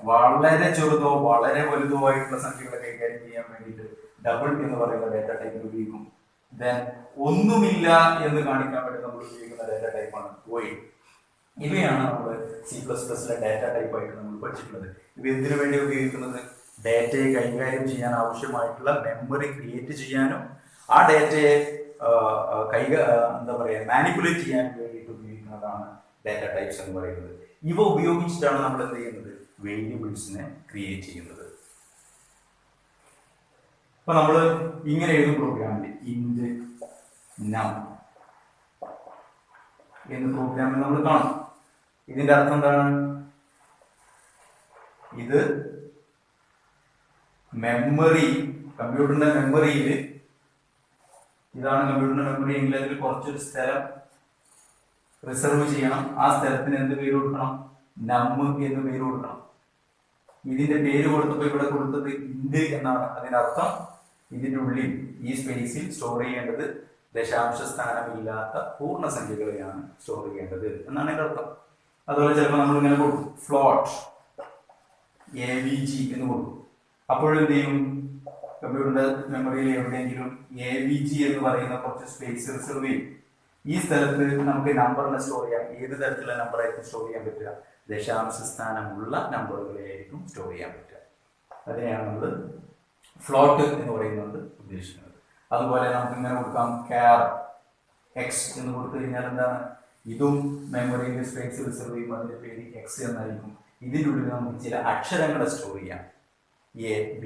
വളരെ ചെറുതോ വളരെ വലുതോ ആയിട്ടുള്ള സംഖ്യകളെ കൈകാര്യം ചെയ്യാൻ വേണ്ടിയിട്ട് ഡബിൾ എന്ന് പറയുന്ന ഡാറ്റ ടൈപ്പ് ഉപയോഗിക്കും. ദെൻ ഒന്നുമില്ല എന്ന് കാണിക്കാൻ വേണ്ടി നമ്മൾ ഉപയോഗിക്കുന്ന ഡാറ്റ ടൈപ്പാണ് വോയിഡ്. ഇവയാണ് നമ്മൾ C++ലെ ഡാറ്റ ടൈപ്പ് ആയിട്ട് നമ്മൾ പഠിച്ചിട്ടുള്ളത്. ഇവ എന്തിനു വേണ്ടി ഉപയോഗിക്കുന്നത്? ഡാറ്റയെ കൈകാര്യം ചെയ്യാൻ ആവശ്യമായിട്ടുള്ള മെമ്മറി ക്രിയേറ്റ് ചെയ്യാനും ആ ഡാറ്റയെ മാനിപ്പുലേറ്റ് ചെയ്യാൻ വേണ്ടിയിട്ട് ഉപയോഗിക്കുന്നതാണ് ഡാറ്റ ടൈപ്സ് എന്ന് പറയുന്നത്. ഇവ ഉപയോഗിച്ചിട്ടാണ് നമ്മൾ എന്ത് ചെയ്യുന്നത്? വേരിയബിൾസിനെ ക്രിയേറ്റ് ചെയ്യുന്നത്. അപ്പൊ നമ്മൾ ഇങ്ങനെ എഴുതും പ്രോഗ്രാമിൽ ഇന്റ് നം എന്ന് പ്രോഗ്രാമിൽ നമ്മൾ കാണും. ഇതിന്റെ അർത്ഥം എന്താണ്? ഇത് മെമ്മറി, കമ്പ്യൂട്ടറിന്റെ മെമ്മറിയിൽ, ഇതാണ് കമ്പ്യൂട്ടറിന്റെ മെമ്മറി എങ്കിൽ അതിൽ കുറച്ചൊരു സ്ഥലം റിസർവ് ചെയ്യണം. ആ സ്ഥലത്തിന് എന്ത് പേര് കൊടുക്കണം? നം എന്ന് പേര് കൊടുക്കണം. ഇതിന്റെ പേര് കൊടുത്തപ്പോൾ ഇവിടെ കൊടുത്തത് ഇന്റ് എന്നാണ്. അതിനർത്ഥം ഇതിന്റെ ഉള്ളിൽ ഈ സ്പേസിൽ സ്റ്റോർ ചെയ്യേണ്ടത് ദശാംശ സ്ഥാനമില്ലാത്ത പൂർണ്ണസംഖ്യകളെയാണ് സ്റ്റോർ ചെയ്യേണ്ടത് എന്നാണ് അതിന്റെ അർത്ഥം. അതുപോലെ ചിലപ്പോൾ നമ്മൾ ഇങ്ങനെ കൊടുക്കും ഫ്ലോട്ട് AVG എന്ന് കൊടുക്കും. അപ്പോഴെന്ത് ചെയ്യും? കമ്പ്യൂട്ടറിന്റെ മെമ്മറിയിൽ എവിടെയെങ്കിലും AVG എന്ന് പറയുന്ന കുറച്ച് സ്പേസ് റിസർവ് ചെയ്യും. ഈ സ്ഥലത്ത് നമുക്ക് നമ്പറിനെ സ്റ്റോർ ചെയ്യാം. ഏത് തരത്തിലുള്ള നമ്പർ ആയിരിക്കും സ്റ്റോർ ചെയ്യാൻ പറ്റുക? ദശാംശ സ്ഥാനമുള്ള നമ്പറുകളെയായിരിക്കും സ്റ്റോർ ചെയ്യാൻ പറ്റുക. അതിനെയാണ് നമ്മൾ ഫ്ലോട്ട് എന്ന് പറയുന്നത് ഉദ്ദേശിക്കുന്നത്. അതുപോലെ നമുക്ക് ഇങ്ങനെ കൊടുക്കാം ക്യാർ X എന്ന് കൊടുത്തു കഴിഞ്ഞാൽ എന്താണ്? ഇതും മെമ്മറിയിൽ സ്പേസ് റിസർവ് ചെയ്യുമ്പോൾ അതിന്റെ പേര് X എന്നായിരിക്കും. ഇതിനുള്ളിൽ നമുക്ക് ചില അക്ഷരങ്ങളെ സ്റ്റോർ ചെയ്യാം. A, B,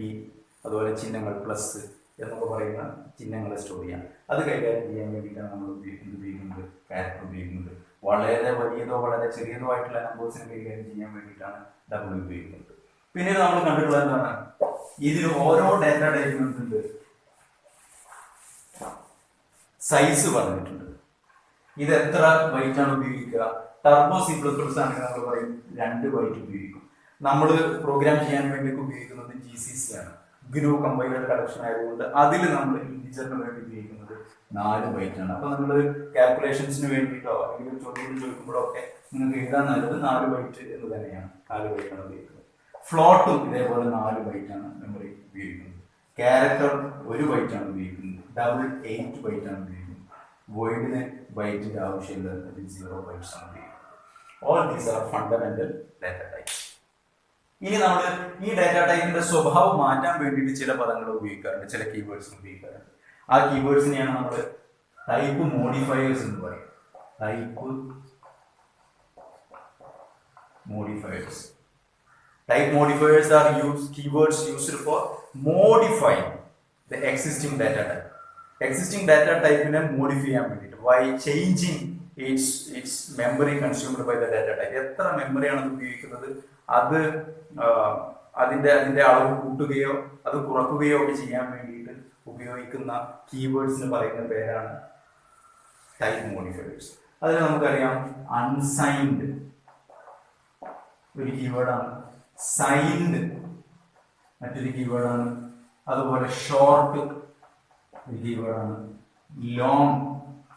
അതുപോലെ ചിഹ്നങ്ങൾ പ്ലസ് എന്നൊക്കെ പറയുന്ന ചിഹ്നങ്ങളെ സ്റ്റോർ ചെയ്യാം. അത് കൈകാര്യം ചെയ്യാൻ വേണ്ടിയിട്ടാണ് നമ്മൾ ഉപയോഗിക്കുന്നത് ക്യാരക്ടർ ഉപയോഗിക്കുന്നത്. വളരെ വലിയതോ വളരെ ചെറിയതോ ആയിട്ടുള്ള നമ്പേഴ്സിനെ കൈകാര്യം ചെയ്യാൻ വേണ്ടിയിട്ടാണ് ഡബിൾ ഉപയോഗിക്കുന്നത്. പിന്നീട് നമ്മൾ കണ്ടിട്ടുള്ളത് എന്താണ്? ഇതിൽ ഓരോ ഡാറ്റ ടൈപ്പിനുണ്ട് സൈസ് പറഞ്ഞിട്ടുണ്ട്. ഇത് എത്ര ബൈറ്റ് ആണ് ഉപയോഗിക്കുക? ടർബോ C++ ആണെങ്കിൽ നമ്മൾ പറയും 2 ബൈറ്റ് ഉപയോഗിക്കും. നമ്മൾ പ്രോഗ്രാം ചെയ്യാൻ വേണ്ടി ഉപയോഗിക്കുന്നത് GCC ആണ്, GNU കമ്പൈലർ കളക്ഷൻ ആയതുകൊണ്ട് അതിൽ നമ്മൾ ഇന്റിജറിന് വേണ്ടി ഉപയോഗിക്കുന്നത് 4 ബൈറ്റ് ആണ്. അപ്പൊ നമ്മൾ കാൽക്കുലേഷൻസിന് വേണ്ടിയിട്ടോ അല്ലെങ്കിൽ ചോദ്യം ചോദിക്കുമ്പോഴോ ഒക്കെ നിങ്ങൾക്ക് എഴുതാൻ നല്ലത് 4 ബൈറ്റ് എന്ന് തന്നെയാണ്. 4 ബൈറ്റ് ആണ് ഉപയോഗിക്കുന്നത്. ഫ്ലോട്ടും ഇതേപോലെ 4 ബൈറ്റ് ആണ് മെമ്മറി ഉപയോഗിക്കുന്നത്. ക്യാരക്ടർ 1 ബൈറ്റ് ആണ് ഉപയോഗിക്കുന്നത്. ഡബിൾ 8 ബൈറ്റ് ആണ് ഉപയോഗിക്കുന്നത്. വോയിഡിന് ബൈറ്റിന്റെ ആവശ്യമില്ല, 0 ബൈറ്റ്സ് ആണ് ഉപയോഗിക്കുന്നത്. All these R fundamental data types. ഇനി നമ്മൾ ഈ ഡാറ്റ ടൈപ്പിന്റെ സ്വഭാവം മാറ്റാൻ വേണ്ടിയിട്ട് ചില പദങ്ങൾ ഉപയോഗിക്കാറുണ്ട്, ചില കീവേഡ്സ് ഉപയോഗിക്കാറുണ്ട്. ആ കീവേഡ്സിനെയാണ് നമ്മൾ ടൈപ്പ് മോഡിഫയേഴ്സ് എന്ന് പറയും. Type modifiers. Type modifiers are keywords used for modifying the existing data type. Existing data ടൈപ്പിനെ മോഡിഫൈ ചെയ്യാൻ വേണ്ടിയിട്ട് by changing its memory consumed by the data type. എത്ര മെമ്മറിയാണ് അത് ഉപയോഗിക്കുന്നത്, അത് അതിന്റെ അളവ് കൂട്ടുകയോ അത് കുറക്കുകയോ ഒക്കെ ചെയ്യാൻ വേണ്ടിയിട്ട് ഉപയോഗിക്കുന്ന കീവേഡ്സിന് പറയുന്ന പേരാണ് ടൈപ്പ് മോഡിഫയേഴ്സ്. അതിൽ നമുക്കറിയാം അൺസൈൻഡ് ഒരു കീവേഡാണ്, സൈൻഡ് മറ്റൊരു കീവേഡാണ്, അതുപോലെ ഷോർട്ട് ഒരു കീവേഡാണ്, ലോങ്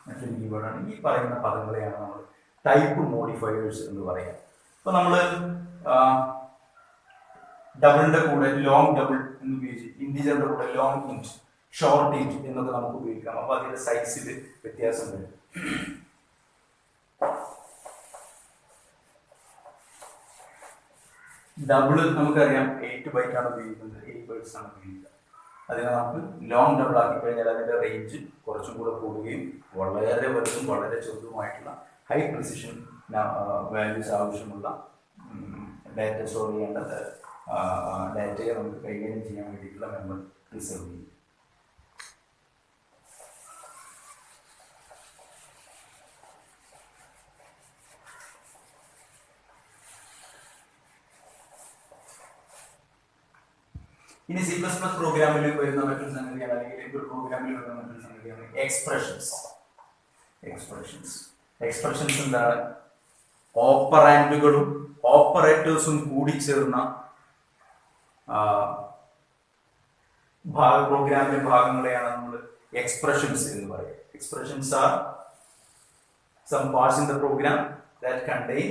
മറ്റൊരു കീവേഡാണ്. ഈ പറയുന്ന പദങ്ങളെയാണ് നമ്മൾ ടൈപ്പ് മോഡിഫയേഴ്സ് എന്ന് പറയാം. ഇപ്പൊ നമ്മള് ഡബിളിന്റെ കൂടെ ലോങ് ഡബിൾ എന്ന് ഉപയോഗിച്ച്, ഇന്റിജറിന്റെ കൂടെ ലോങ് ഇന്റ്, ഷോർട്ട് ഇന്റ് എന്നൊക്കെ നമുക്ക് ഉപയോഗിക്കാം. അപ്പൊ അതിന്റെ സൈസിൽ വ്യത്യാസം വരും. ഡബിള് നമുക്കറിയാം 8 ബൈറ്റ് ആണ് ഉപയോഗിക്കുന്നത്, 8 ബൈറ്റ്സ് ആണ് ഉപയോഗിക്കുക. അതിനെ നമുക്ക് ലോങ് ഡബിൾ ആക്കി കഴിഞ്ഞാൽ അതിന്റെ റേഞ്ച് കുറച്ചും കൂടെ കൂടുകയും വളരെ വലുതും വളരെ ചെറുതുമായിട്ടുള്ള ഹൈ പ്രിസിഷൻ വാല്യൂസ് ആവശ്യമുള്ള ഡാറ്റ സ്റ്റോർ ചെയ്യേണ്ട ഡാറ്റയെ നമുക്ക് കൈകാര്യം ചെയ്യാൻ വേണ്ടിയിട്ടുള്ള മെമ്മറി റിസർവ് ചെയ്യും. ഇനി സി പ്ലസ് പ്ലസ് പ്രോഗ്രാമിൽ വരുന്ന മറ്റൊരു സംഗതിയാണ്, അല്ലെങ്കിൽ ഒരു പ്രോഗ്രാമിൽ വരുന്ന മറ്റൊരു സംഗതിയാണ് എക്സ്പ്രഷൻസ്. എക്സ്പ്രഷൻസ് എന്താണ്? ഓപ്പറാൻഡുകളും ഓപ്പറേറ്റേഴ്സും കൂടി ചേർന്ന പ്രോഗ്രാമിലെ ഭാഗങ്ങളെയാണ് നമ്മൾ എക്സ്പ്രഷൻസ് എന്ന് പറയുക. Expressions are some parts in the program that contain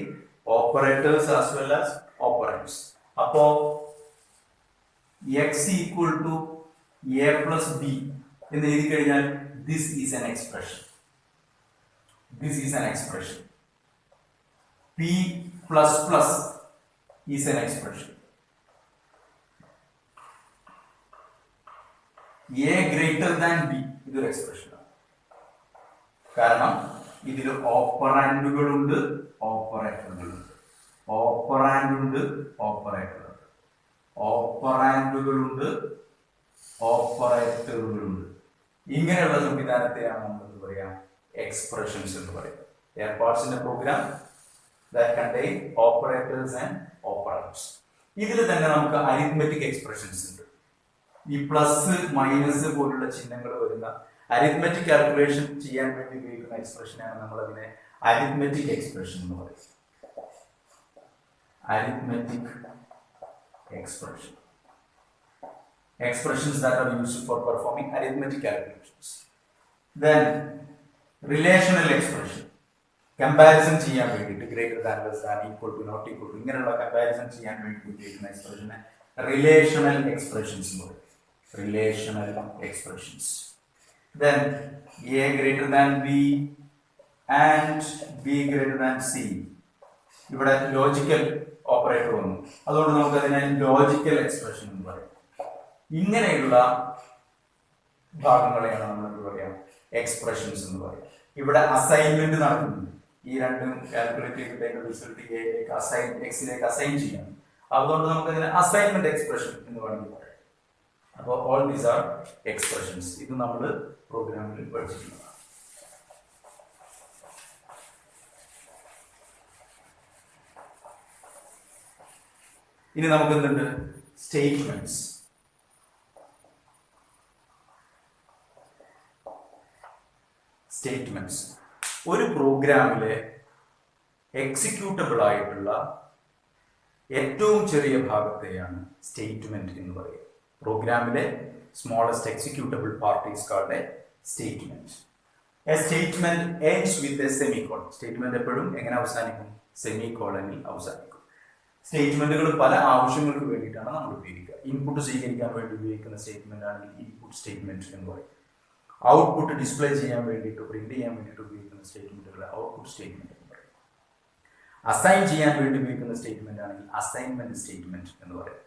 operators as well as operands. അപ്പോ x equal to a plus b എന്ന് എഴുതി കഴിഞ്ഞാൽ this is an expression. This is an expression. p plus plus is an expression. a greater than b ഇതൊരു expression ആണ്. കാരണം ഇതിൽ ഓപ്പറാൻഡുകളുണ്ട്, ഓപ്പറേറ്ററുകളുണ്ട്, ഓപ്പറാൻഡുണ്ട്, operator, ഓപ്പറാൻഡുകളുണ്ട്, ഓപ്പറേറ്ററുകളുണ്ട്. ഇങ്ങനെയുള്ള സംവിധാനത്തെയാണ് നമ്മൾ എന്ത് പറയാം? എക്സ്പ്രഷൻസ് എന്ന് പറയുന്നത്. പാർട്സിന്റെ program that contain operators and operands. ഇതിൽ തന്നെ നമുക്ക് അരിത്മെറ്റിക് എക്സ്പ്രഷൻസ് ഉണ്ട്. ഈ പ്ലസ് മൈനസ് പോലുള്ള ചിഹ്നങ്ങൾ വരുന്ന അരിത്മെറ്റിക് കാൽക്കുലേഷൻ ചെയ്യാൻ വേണ്ടി ഉപയോഗിക്കുന്ന എക്സ്പ്രഷനാണ് നമ്മൾ അതിനെ അരിത്മെറ്റിക് എക്സ്പ്രഷൻ എന്ന് പറയുന്നത്. Arithmetic expressions that are used for performing arithmetic calculations. Then relational expression, comparison ചെയ്യാൻ വേണ്ടിയിട്ട് greater than, less than, equal to, not equal to ഇങ്ങനെയുള്ള കമ്പാരിസൺ ചെയ്യാൻ വേണ്ടി ഉപയോഗിക്കുന്ന എക്സ്പ്രഷനെ റിലേഷണൽ എക്സ്പ്രഷൻസ് എന്ന് പറയും. Relational expressions. Then a greater than b and b greater than c. ഇവിടെ logical operator വന്നു, അതുകൊണ്ട് നമുക്ക് അതിനെ ലോജിക്കൽ എക്സ്പ്രഷൻ എന്ന് പറയും. ഇങ്ങനെയുള്ള ഭാഗങ്ങളെയാണ് നമ്മൾ എന്ത് പറയാം? എക്സ്പ്രഷൻസ് എന്ന് പറയും. ഇവിടെ അസൈൻമെന്റ് നടക്കുന്നുണ്ട്. ഈ രണ്ടും കാൽക്കുലേറ്റ് ചെയ്തിട്ട് റിസൾട്ട് എക്സിലേക്ക് അസൈൻ ചെയ്യണം. അതുകൊണ്ട് നമുക്ക് അതിനെ അസൈൻമെന്റ് എക്സ്പ്രഷൻ എന്ന് വേണമെങ്കിൽ പറയാം. അപ്പോൾ ഓൾ ദീസ് ആർ എക്സ്പ്രഷൻസ്. ഇത് നമ്മൾ പ്രോഗ്രാമിൽ പഠിച്ചിട്ടുള്ളതാണ്. ഇനി നമുക്ക് എന്തുണ്ട്? സ്റ്റേറ്റ്മെന്റ്സ്. സ്റ്റേറ്റ്മെന്റ്സ് ഒരു പ്രോഗ്രാമിലെ എക്സിക്യൂട്ടബിൾ ആയിട്ടുള്ള ഏറ്റവും ചെറിയ ഭാഗത്തെയാണ് സ്റ്റേറ്റ്മെന്റ് എന്ന് പറയുക. പ്രോഗ്രാമിലെ smallest executable part is called a statement. A statement ends with a semicolon. Statement എപ്പോഴും എങ്ങനെ അവസാനിക്കും? സെമികോളനിൽ അവസാനിക്കും. സ്റ്റേറ്റ്മെന്റുകൾ പല ആവശ്യങ്ങൾക്ക് വേണ്ടിയിട്ടാണ് നമ്മൾ ഉപയോഗിക്കുക. ഇൻപുട്ട് സ്വീകരിക്കാൻ വേണ്ടി ഉപയോഗിക്കുന്ന സ്റ്റേറ്റ്മെന്റ് ആണ് ഇൻപുട്ട് സ്റ്റേറ്റ്മെന്റ് എന്ന് പറയും. ഔട്ട്പുട്ട് ഡിസ്പ്ലേ ചെയ്യാൻ വേണ്ടിയിട്ട്, പ്രിന്റ് ചെയ്യാൻ വേണ്ടിയിട്ട് ഉപയോഗിക്കുന്ന സ്റ്റേറ്റ്മെന്റുകളെ ഔട്ട്പുട്ട് സ്റ്റേറ്റ്മെന്റ് എന്ന് പറയും. അസൈൻ ചെയ്യാൻ വേണ്ടി ഉപയോഗിക്കുന്ന സ്റ്റേറ്റ്മെന്റ് ആണെങ്കിൽ അസൈൻമെന്റ് സ്റ്റേറ്റ്മെന്റ് എന്ന് പറയും.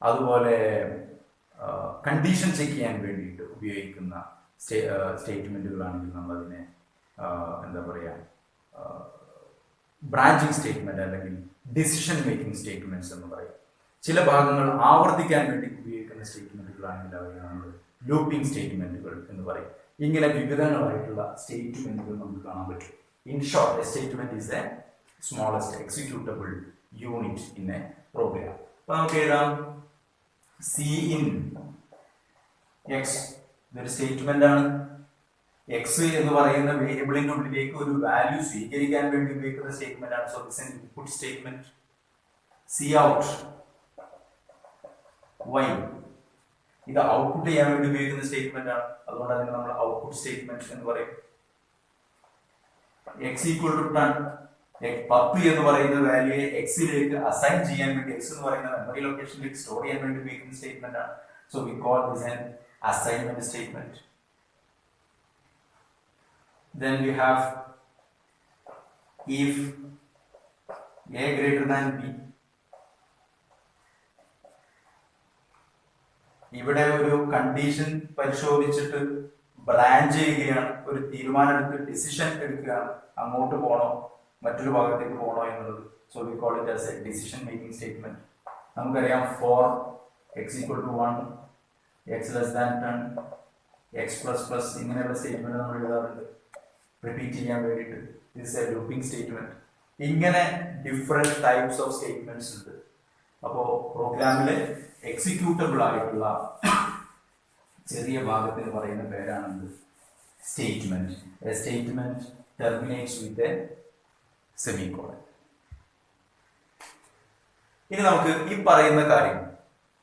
അതുപോലെ കണ്ടീഷൻ ചെക്ക് ചെയ്യാൻ വേണ്ടിയിട്ട് ഉപയോഗിക്കുന്ന സ്റ്റേറ്റ്മെന്റുകളാണെങ്കിൽ നമ്മളതിനെ എന്താ പറയുക, ബ്രാഞ്ചിങ് സ്റ്റേറ്റ്മെന്റ് അല്ലെങ്കിൽ ഡിസിഷൻ മേക്കിംഗ് സ്റ്റേറ്റ്മെന്റ്സ് എന്ന് പറയും. ചില ഭാഗങ്ങൾ ആവർത്തിക്കാൻ വേണ്ടി ഉപയോഗിക്കുന്ന സ്റ്റേറ്റ്മെന്റുകളാണെങ്കിൽ അവരെ നമ്മൾ ലൂപ്പിംഗ് സ്റ്റേറ്റ്മെന്റുകൾ എന്ന് പറയും. ഇങ്ങനെ വിവിധങ്ങളായിട്ടുള്ള സ്റ്റേറ്റ്മെന്റുകൾ നമുക്ക് കാണാൻ പറ്റും. In short, a statement is a smallest executable unit in a program. അപ്പൊ നമുക്ക് എഴുതാം സി ഇൻ എക്സ്, ഇതൊരു സ്റ്റേറ്റ്മെന്റ് ആണ്. എക്സ് എന്ന് പറയുന്ന വേരിയബിളിന്റെ ഉള്ളിലേക്ക് ഒരു വാല്യൂ സ്വീകരിക്കാൻ വേണ്ടി ഉപയോഗിക്കുന്ന സ്റ്റേറ്റ്മെന്റ് ആണ്. So this an input statement. C out Y, ഇത് ഔട്ട്പുട്ട് ചെയ്യാൻ വേണ്ടി ഉപയോഗിക്കുന്ന സ്റ്റേറ്റ്മെന്റ് ആണ്. അതുകൊണ്ട് അതിന് നമ്മൾ ഔട്ട്പുട്ട് സ്റ്റേറ്റ്മെന്റ് എന്ന് പറയും. എക്സ് ഈക്വൽ ടു 10 എന്ന് പറയുന്ന വാല്യൂയെ എക്സിലേക്ക് അസൈൻ ചെയ്യാൻ വേണ്ടി, എക്സ് എന്ന് പറയുന്ന മെമ്മറി ലൊക്കേഷനിലേക്ക് സ്റ്റോർ ചെയ്യാൻ വേണ്ടി ഉപയോഗിക്കുന്ന സ്റ്റേറ്റ്മെന്റ് ആണ്. So we call this an assignment statement. Then we have if a greater than b. ഇവിടെ ഒരു കണ്ടീഷൻ പരിശോധിച്ചിട്ട് ബ്രാഞ്ച് ചെയ്യുകയാണ്, ഒരു തീരുമാനം എടുത്ത് ഡിസിഷൻ എടുക്കുകയാണ്, അങ്ങോട്ട് പോകണോ മറ്റൊരു ഭാഗത്തേക്ക് പോകണോ എന്നുള്ളത്. So we call it as a decision making statement. നമുക്കറിയാം for x equal to 1, x less than 10, x plus plus, ഇങ്ങനെയുള്ള സ്റ്റേറ്റ്മെന്റ് നമ്മൾ എഴുതാറുണ്ട് റിപ്പീറ്റ് ചെയ്യാൻ വേണ്ടിയിട്ട്. This a looping statement. ഇങ്ങനെ ഡിഫറെന്റ് ടൈപ്സ് ഓഫ് സ്റ്റേറ്റ്മെന്റ്സ് ഉണ്ട്. അപ്പോൾ പ്രോഗ്രാമിലെ എക്സിക്യൂട്ടബിൾ ആയിട്ടുള്ള ചെറിയ ഭാഗത്തിന് പറയുന്ന പേരാണ് statement. A statement terminates with a semicolon. ഇനി നമുക്ക് ഈ പറയുന്ന കാര്യം,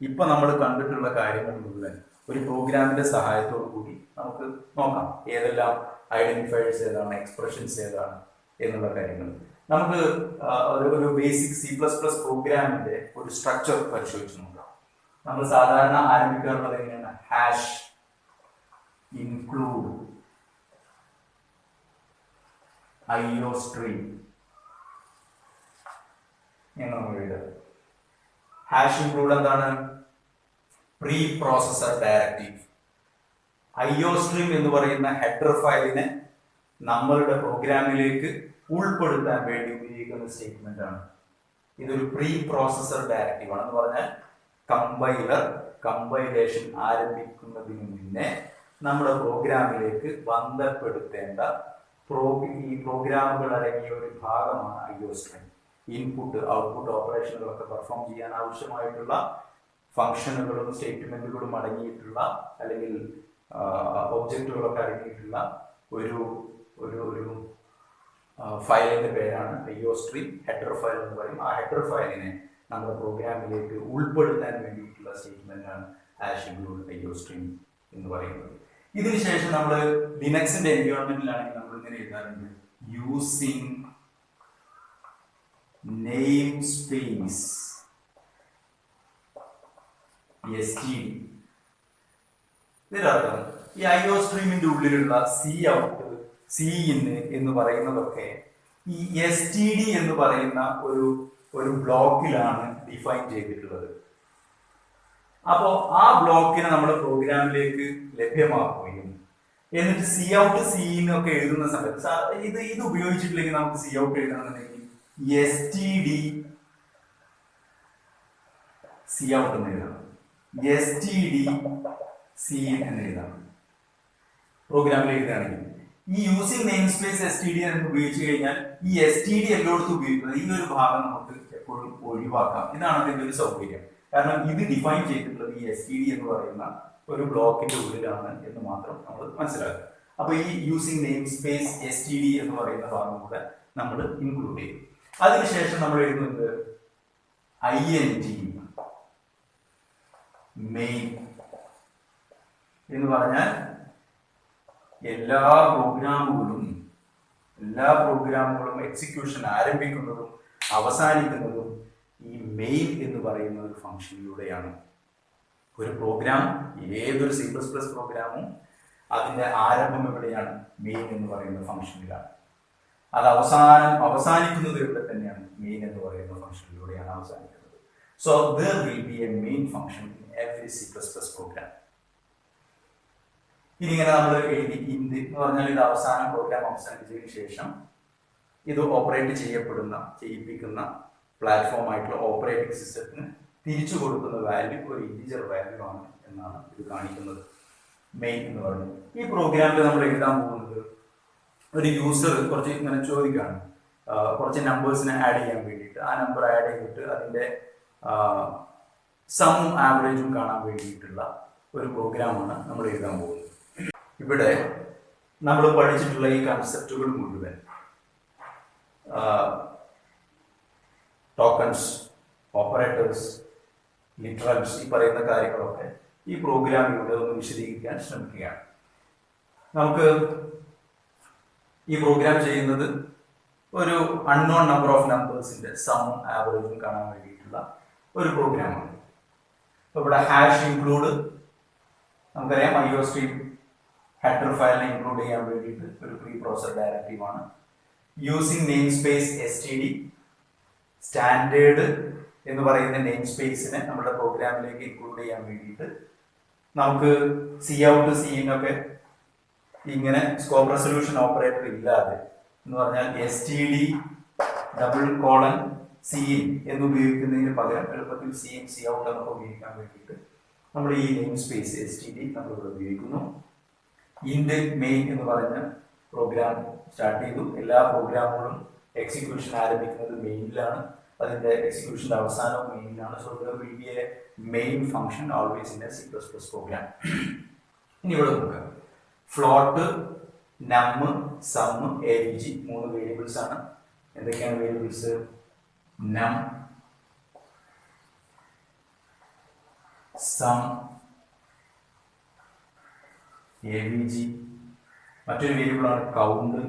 ഇപ്പൊ നമ്മൾ കണ്ടിട്ടുള്ള കാര്യങ്ങൾ മുഴുവൻ ഒരു പ്രോഗ്രാമിന്റെ സഹായത്തോടു കൂടി നമുക്ക് നോക്കാം. ഏതെല്ലാം ഐഡന്റിഫയേഴ്സ് ഏതാണ്, എക്സ്പ്രഷൻസ് ഏതാണ് എന്നുള്ള കാര്യങ്ങൾ. നമുക്ക് ഒരു ബേസിക് C++ പ്രോഗ്രാമിന്റെ ഒരു സ്ട്രക്ചർ പരിശോധിച്ച് നോക്കാം. നമ്മൾ സാധാരണ ആരംഭിക്കാറുള്ളത് എങ്ങനെയാണ്? ഹാഷ് ഇൻക്ലൂഡ് IOStream എന്ന് നമ്മൾ എഴുതുക. ഹാഷ് ഇൻക്ലൂഡ് എന്താണ്? Pre processor directive. IOStream എന്ന് പറയുന്ന ഹെഡർ ഫയലിനെ നമ്മളുടെ പ്രോഗ്രാമിലേക്ക് ഉൾപ്പെടുത്താൻ വേണ്ടി ഉപയോഗിക്കുന്ന സ്റ്റേറ്റ്മെന്റ് ആണ്. ഇതൊരു പ്രീ പ്രോസസർ ഡയറക്റ്റീവ് ആണെന്ന് പറഞ്ഞാൽ കമ്പൈലേഷൻ ആരംഭിക്കുന്നതിന് മുന്നേ നമ്മുടെ പ്രോഗ്രാമിലേക്ക് ബന്ധപ്പെടുത്തേണ്ട ഈ പ്രോഗ്രാമുകൾ അടങ്ങിയ ഒരു ഭാഗമാണ് IOStream. ഇൻപുട്ട് ഔട്ട്പുട്ട് ഓപ്പറേഷനുകളൊക്കെ പെർഫോം ചെയ്യാൻ ആവശ്യമായിട്ടുള്ള ഫംഗ്ഷനുകളും സ്റ്റേറ്റ്മെന്റുകളും അടങ്ങിയിട്ടുള്ള, അല്ലെങ്കിൽ ഒബ്ജക്റ്റുകളൊക്കെ അടങ്ങിയിട്ടുള്ള ഒരു ഫയലിന്റെ പേരാണ് IOStream. ഹെഡർ ഫയൽ എന്ന് പറയും. ആ ഹെഡർ ഫയലിനെ നമ്മുടെ പ്രോഗ്രാമിലേക്ക് ഉൾപ്പെടുത്താൻ വേണ്ടിയിട്ടുള്ള സ്റ്റേറ്റ്മെന്റ് ആണ് ഹാഷ് ഇൻക്ലൂഡ് IOStream എന്ന് പറയുന്നത്. ഇതിനുശേഷം നമ്മൾ ലിനക്സിന്റെ എൻവയോൺമെന്റിലാണെങ്കിൽ നമ്മൾ ഇങ്ങനെ എഴുതാറുണ്ട് യൂസിങ് നെയിം സ്പേസ് std. ഇതിനർത്ഥം ഈ IOStreamന്റെ ഉള്ളിലുള്ള സി ഔട്ട്, സി ഇൻ എന്ന് പറയുന്നതൊക്കെ ഈ std എന്ന് പറയുന്ന ഒരു ബ്ലോക്കിലാണ് ഡിഫൈൻ ചെയ്തിട്ടുള്ളത്. അപ്പോ ആ ബ്ലോക്കിനെ നമ്മുടെ പ്രോഗ്രാമിലേക്ക് ലഭ്യമാക്കുകയും എന്നിട്ട് സി ഔട്ട് സി ഇൻ ഒക്കെ എഴുതുന്ന സമയത്ത് ഇത് ഉപയോഗിച്ചിട്ടില്ലെങ്കിൽ നമുക്ക് സി ഔട്ട് എഴുതണമെന്നുണ്ടെങ്കിൽ std സി ഔട്ട് എന്ന് എഴുതണം, std സി ഇൻ എന്ന് എഴുതണം. പ്രോഗ്രാമിൽ എഴുതുകയാണെങ്കിൽ ഈ യൂസിങ് നെയിം സ്പേസ് std എന്ന് ഉപയോഗിച്ച് കഴിഞ്ഞാൽ ഈ std എല്ലായിടത്തും ഉപയോഗിക്കുന്നത് ഈ ഒരു ഭാഗം നമുക്ക് എപ്പോഴും ഒഴിവാക്കാം. ഇതാണ് അതിന്റെ ഒരു സൗകര്യം. കാരണം ഇത് ഡിഫൈൻ ചെയ്തിട്ടുള്ളത് ഈ std എന്ന് പറയുന്ന ഒരു ബ്ലോക്കിന്റെ ഉള്ളിലാണ് എന്ന് മാത്രം നമ്മൾ മനസ്സിലാക്കുക. അപ്പൊ ഈ യൂസിങ് നെയിം സ്പേസ് std എന്ന് പറയുന്ന ഭാഗം കൂടെ നമ്മൾ ഇൻക്ലൂഡ് ചെയ്യും. അതിനുശേഷം നമ്മൾ എഴുതുന്നത് int മെയിൻ എന്ന് പറഞ്ഞാൽ എല്ലാ പ്രോഗ്രാമുകളും എക്സിക്യൂഷൻ ആരംഭിക്കുന്നതും അവസാനിക്കുന്നതും ഈ മെയിൻ എന്ന് പറയുന്ന ഒരു ഫംഗ്ഷനിലൂടെയാണ്. ഒരു പ്രോഗ്രാം, ഏതൊരു C++ പ്രോഗ്രാമും അതിന്റെ ആരംഭം എവിടെയാണ്? മെയിൻ എന്ന് പറയുന്ന ഫംഗ്ഷനിലാണ്. അത് അവസാനിക്കുന്നത് ഇവിടെ തന്നെയാണ്, മെയിൻ എന്ന് പറയുന്ന ഫംഗ്ഷനിലൂടെയാണ് അവസാനിക്കുന്നത്. So there will be a main function in every C++ program. ഇനി ഇങ്ങനെ നമ്മൾ എഴുതി ഇന്റ് എന്ന് പറഞ്ഞാൽ ഇത് അവസാനം പ്രോഗ്രാം അവസാനിച്ചതിന് ശേഷം ഇത് ഓപ്പറേറ്റ് ചെയ്യിപ്പിക്കുന്ന പ്ലാറ്റ്ഫോം ആയിട്ടുള്ള ഓപ്പറേറ്റിംഗ് സിസ്റ്റത്തിന് തിരിച്ചു കൊടുക്കുന്ന വാല്യൂ ഒരു ഇന്റിജർ വാല്യൂ ആണ് എന്നാണ് ഇത് കാണിക്കുന്നത്. മെയിൻ എന്ന് പറയുന്നത്. ഈ പ്രോഗ്രാമിൽ നമ്മൾ എഴുതാൻ പോകുന്നത് ഒരു യൂസർ കുറച്ച് ഇങ്ങനെ ചോദിക്കുകയാണ്, കുറച്ച് നമ്പേഴ്സിനെ ആഡ് ചെയ്യാൻ വേണ്ടിയിട്ട്. ആ നമ്പർ ആഡ് ചെയ്തിട്ട് അതിൻ്റെ സമ്മും ആവറേജും കാണാൻ വേണ്ടിയിട്ടുള്ള ഒരു പ്രോഗ്രാമാണ് നമ്മൾ എഴുതാൻ പോകുന്നത്. ഇവിടെ നമ്മൾ പഠിച്ചിട്ടുള്ള ഈ കൺസെപ്റ്റുകൾ മുഴുവൻ ടോക്കൺസ്, ഓപ്പറേറ്റേഴ്സ്, ലിറ്ററൽസ്, ഈ പറയുന്ന കാര്യങ്ങളൊക്കെ ഈ പ്രോഗ്രാമിലൂടെ ഒന്ന് വിശദീകരിക്കാൻ ശ്രമിക്കുകയാണ്. നമുക്ക് ഈ പ്രോഗ്രാം ചെയ്യുന്നത് ഒരു അൺനോൺ നമ്പർ ഓഫ് നമ്പേഴ്സിന്റെ സമ്മും ആവറേജും കാണാൻ വേണ്ടിയിട്ടുള്ള ഒരു പ്രോഗ്രാമാണ്. അപ്പോൾ ഇവിടെ ഹാഷ് ഇൻക്ലൂഡ് നമുക്കറിയാം, IOStream ഹെഡർ ഫയലിനെ ഇൻക്ലൂഡ് ചെയ്യാൻ വേണ്ടിയിട്ട് ഒരു പ്രീ പ്രോസസ് ഡയറക്റ്റീവ് ആണ്. Using name space STD, standard എന്ന് പറയുന്ന നെയിം സ്പേസിനെ നമ്മുടെ പ്രോഗ്രാമിലേക്ക് ഇൻക്ലൂഡ് ചെയ്യാൻ വേണ്ടിയിട്ട് നമുക്ക് Cout, Cin ഒക്കെ ഇങ്ങനെ സ്കോപ്പ് റെസൊല്യൂഷൻ ഓപ്പറേറ്റർ ഇല്ലാതെ എന്ന് പറഞ്ഞാൽ STD :Cin എന്ന് ഉപയോഗിക്കുന്നതിന് പകരം എളുപ്പത്തിൽ Cin, Cout എന്നൊക്കെ ഉപയോഗിക്കാൻ വേണ്ടിയിട്ട് നമ്മൾ ഈ നെയിം സ്പേസ് STD നമ്മൾ ഇവിടെ ഉപയോഗിക്കുന്നു. ഇൻഡ് മെയിൻ എന്ന് പറഞ്ഞ പ്രോഗ്രാം സ്റ്റാർട്ട് ചെയ്തു. എല്ലാ പ്രോഗ്രാമുകളും എക്സിക്യൂഷൻ ആരംഭിക്കുന്നത് മെയിനിലാണ്, അതിന്റെ എക്സിക്യൂഷന്റെ അവസാനവും മെയിനിലാണ്. So there will be a main function always in a C++ program. ഇനി ഇവിടെ നോക്കാം, ഫ്ലോട്ട്, നം, സം, avg മൂന്ന് വേരിയബിൾസ് ആണ്. എന്തൊക്കെയാണ് വേരിയബിൾസ്? നം, സം, avg. മറ്റൊരു വേരിയബിൾ ആണ് കൗണ്ട്.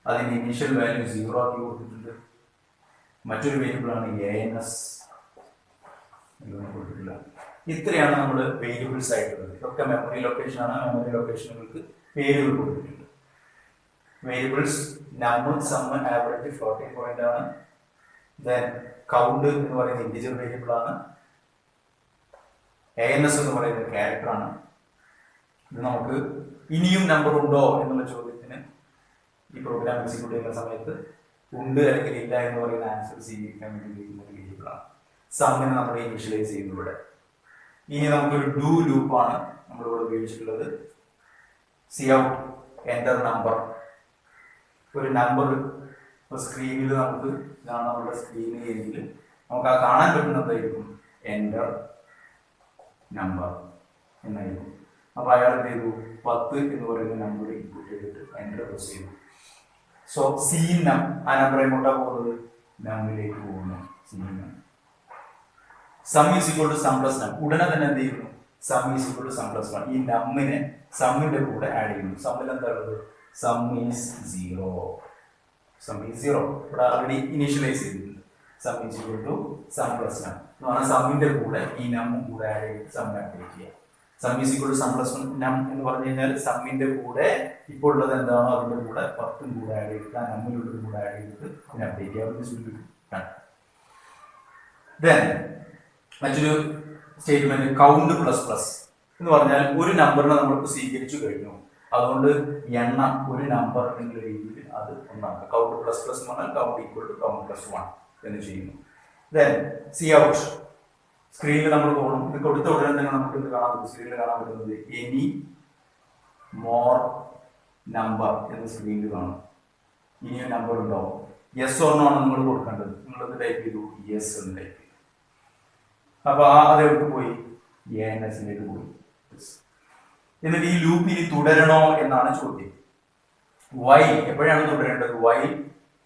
അതിന്റെ ഇനീഷ്യൽ വാല്യൂ 0 ആക്കി കൊടുത്തിട്ടുണ്ട്. മറ്റൊരു വേരിയബിൾ ആണ് ans. കൊടുത്തിട്ടില്ല. ഇത്രയാണ് നമ്മൾ വേരിയബിൾസ് ആയിട്ടുള്ളത്. ഇതൊക്കെ മെമ്മറി ലൊക്കേഷൻ ആണ്. മെമ്മറി ലൊക്കേഷനുകൾക്ക് പേരുകൾ കൊടുത്തിട്ടുണ്ട്. വേരിയബിൾസ് നം, സം, ആവറേജ്, ഫ്ലോട്ടിംഗ് പോയിന്റ് ആണ്. ദെൻ കൗണ്ട് എന്ന് പറയുന്ന ഇന്റിജർ വേരിയബിൾ ആണ്. ans എന്ന് പറയുന്ന ക്യാരക്ടർ ആണ്. ഇത് നമുക്ക് ഇനിയും നമ്പർ ഉണ്ടോ എന്നുള്ള ചോദ്യത്തിന് ഈ പ്രോഗ്രാം എക്സിക്യൂട്ട് ചെയ്യുന്ന സമയത്ത് ഉണ്ട് അല്ലെങ്കിൽ ഇല്ല എന്ന് പറയുന്ന ആൻസർ സ്വീകരിക്കാൻ വേണ്ടി ഉപയോഗിക്കുന്ന ഒരു വേരിയബിളാണ്. സമ്മിനെ നമ്മൾ ഇനീഷ്യലൈസ് ചെയ്യുന്നു ഇവിടെ. ഇനി നമുക്കൊരു ഡു ലൂപ്പാണ് നമ്മളിവിടെ ഉപയോഗിച്ചിട്ടുള്ളത്. Cout എന്റർ നമ്പർ, ഒരു നമ്പർ സ്ക്രീനിൽ നമുക്ക് ഇതാണ് നമ്മുടെ സ്ക്രീനിൽ എങ്കിൽ നമുക്ക് ആ കാണാൻ പറ്റുന്നതായിരിക്കും എന്റർ നമ്പർ എന്നായിരിക്കും. അപ്പൊ അയാൾ എന്ത് ചെയ്തു? 10 എന്ന് പറയുന്ന നമ്പർ ഇൻപുട്ട് ചെയ്തിട്ട് എന്റർ പ്രസ് ചെയ്തു. സോ Cin നം, ആ നമ്പർ എങ്ങോട്ടാ പോകുന്നത്? നമ്മിലേക്ക് പോകുന്നു. Sum is equal to sum plus num. ഉടനെ തന്നെ എന്ത് ചെയ്യുന്നു? Sum is equal to sum plus 1. ഈ നമ്മിനെ സമ്മിന്റെ കൂടെ ആഡ് ചെയ്യുന്നു. സമ്മിൽ എന്താ ഉള്ളത്? Some is 0. സം ഈസ് 0 ഇവിടെ ആൾറെഡി ഇനീഷ്യലൈസ് ചെയ്തിട്ടുണ്ട്. Sum is equal to sum plus num എന്ന് പറഞ്ഞാൽ സമ്മിന്റെ കൂടെ ഈ നമ്മും കൂടെ ആഡ് ചെയ്ത് സമ്മിനെ അപ്ഡേറ്റ് ചെയ്യാം. Sum is equal to sum plus num എന്ന് പറഞ്ഞു കഴിഞ്ഞാൽ സമ്മിന്റെ കൂടെ ഇപ്പോൾ ഉള്ളത് എന്താണോ അതിന്റെ കൂടെ 10 കൂടെ ആഡ് ചെയ്തിട്ട് ആ നമ്മിലുള്ളത് കൂടെ ആഡ് ചെയ്തിട്ട് അതിനെ അപ്ഡേറ്റ് ചെയ്യാം. മറ്റൊരു സ്റ്റേറ്റ്മെന്റ് കൗണ്ട് പ്ലസ് പ്ലസ് എന്ന് പറഞ്ഞാൽ ഒരു നമ്പറിനെ നമ്മൾക്ക് സ്വീകരിച്ചു കഴിഞ്ഞു, അതുകൊണ്ട് എണ്ണം ഒരു നമ്പർ എന്നുള്ള രീതിയിൽ അത് ഒന്നാണ്. കൗണ്ട് പ്ലസ് പ്ലസ് എന്ന് പറഞ്ഞാൽ count equal to count plus 1 എന്ന് ചെയ്യുന്നു. Cout സ്ക്രീനിൽ നമ്മൾ പോകണം. ഇത് കൊടുത്ത ഉടനെ തന്നെ നമുക്ക് ഇത് കാണാൻ പറ്റും. സ്ക്രീനിൽ കാണാൻ പറ്റുന്നത് എനി മോർ നമ്പർ എന്ന് സ്ക്രീനിൽ കാണും. ഇനിയും നമ്പർ ഉണ്ടോ? യെസ് ഓർ നോ ആണ് നിങ്ങൾ കൊടുക്കേണ്ടത്. നിങ്ങളത് ടൈപ്പ് ചെയ്തു, യെസ് എന്ന് ടൈപ്പ് ചെയ്തു. അപ്പൊ അതെടുത്ത് പോയി ans-ലേക്ക് പോയി. എന്നിട്ട് ഈ ലൂപ്പ് ഇനി തുടരണോ എന്നാണ് ചോദ്യം. വൈ എപ്പോഴാണ് തുടരേണ്ടത്? Y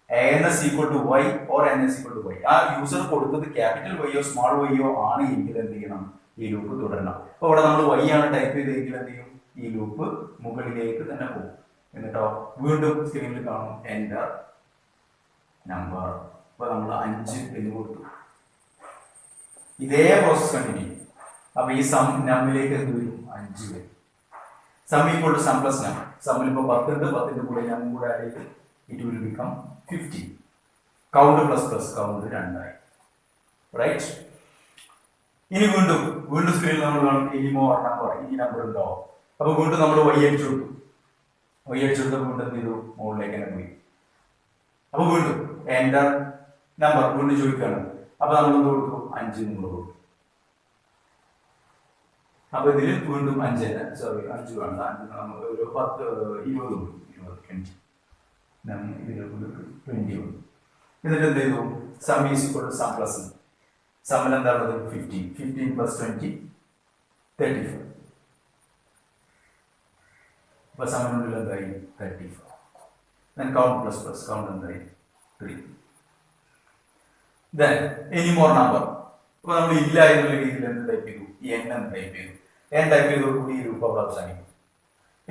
ans equal to y or ns equal to y. ആ യൂസർ കൊടുത്തത് ക്യാപിറ്റൽ വൈയോ സ്മാൾ വൈയോ ആണ് എങ്കിൽ എന്ത് ചെയ്യണം? ഈ ലൂപ്പ് തുടരണം. അപ്പൊ ഇവിടെ നമ്മൾ y ആണ് ടൈപ്പ് ചെയ്തെങ്കിൽ എന്ത് ചെയ്യും? ഈ ലൂപ്പ് മുകളിലേക്ക് തന്നെ പോകും. എന്നിട്ടോ വീണ്ടും സ്ക്രീനിൽ കാണും എന്റർ നമ്പർ. അപ്പൊ നമ്മൾ 5 എന്ന് കൊടുത്തു. ഇതേ പ്രോസസ് കണ്ടിന്യൂ. അപ്പൊ ഈ സം നമ്മിലേക്ക് എന്ത് വരും? 5 വരും. Sum equal to sum plus num. സമ്മിൽ ഇപ്പൊ 10 ഉണ്ട്, 10ന്റെ കൂടെ നം കൂടെ ആഡ് ചെയ്ത് it will become 50. Count plus plus count 2 ആയി. റൈറ്റ്. ഇനി വീണ്ടും സ്ക്രീനിൽ നമ്മൾ കാണും ഇനി മോർ നമ്പർ, ഈ നമ്പർ ഉണ്ടോ? അപ്പൊ വീണ്ടും നമ്മൾ y അടിച്ചു കൊടുത്തു. y അടിച്ചെടുത്ത വീണ്ടും എന്ത് ചെയ്തു? മുകളിലേക്ക് തന്നെ പോയി. അപ്പൊ വീണ്ടും എന്റർ നമ്പർ വീണ്ടും ചോദിക്കുകയാണ്. അപ്പൊ നമ്മൾ എന്ത് കൊടുത്തു? 5 കൊടുത്തു. അപ്പൊ ഇതിൽ വീണ്ടും 5 വേണ്ട, 5 നമുക്ക് ഒരു 10 20 ഉണ്ട്, 20 20 ഉണ്ട്. എന്നിട്ട് എന്ത് ചെയ്തു? Sum is equal to sum plus സമ്മിൽ എന്താണുള്ളത്? 15 പ്ലസ് 20 35. അപ്പൊ സമ്മിനുള്ളിൽ എന്തായി? 35. then count plus plus count എന്തായി? 3. then any more number. അപ്പൊ നമ്മൾ ഇല്ല എന്നുള്ള രീതിയിൽ എന്ത് ടൈപ്പ് ചെയ്തു? n എന്ന് ടൈപ്പ് ചെയ്തു. n ടൈപ്പ് ചെയ്തോടുകൂടി ഈ ലൂപ്പ് അവിടെ അവസാനിക്കും.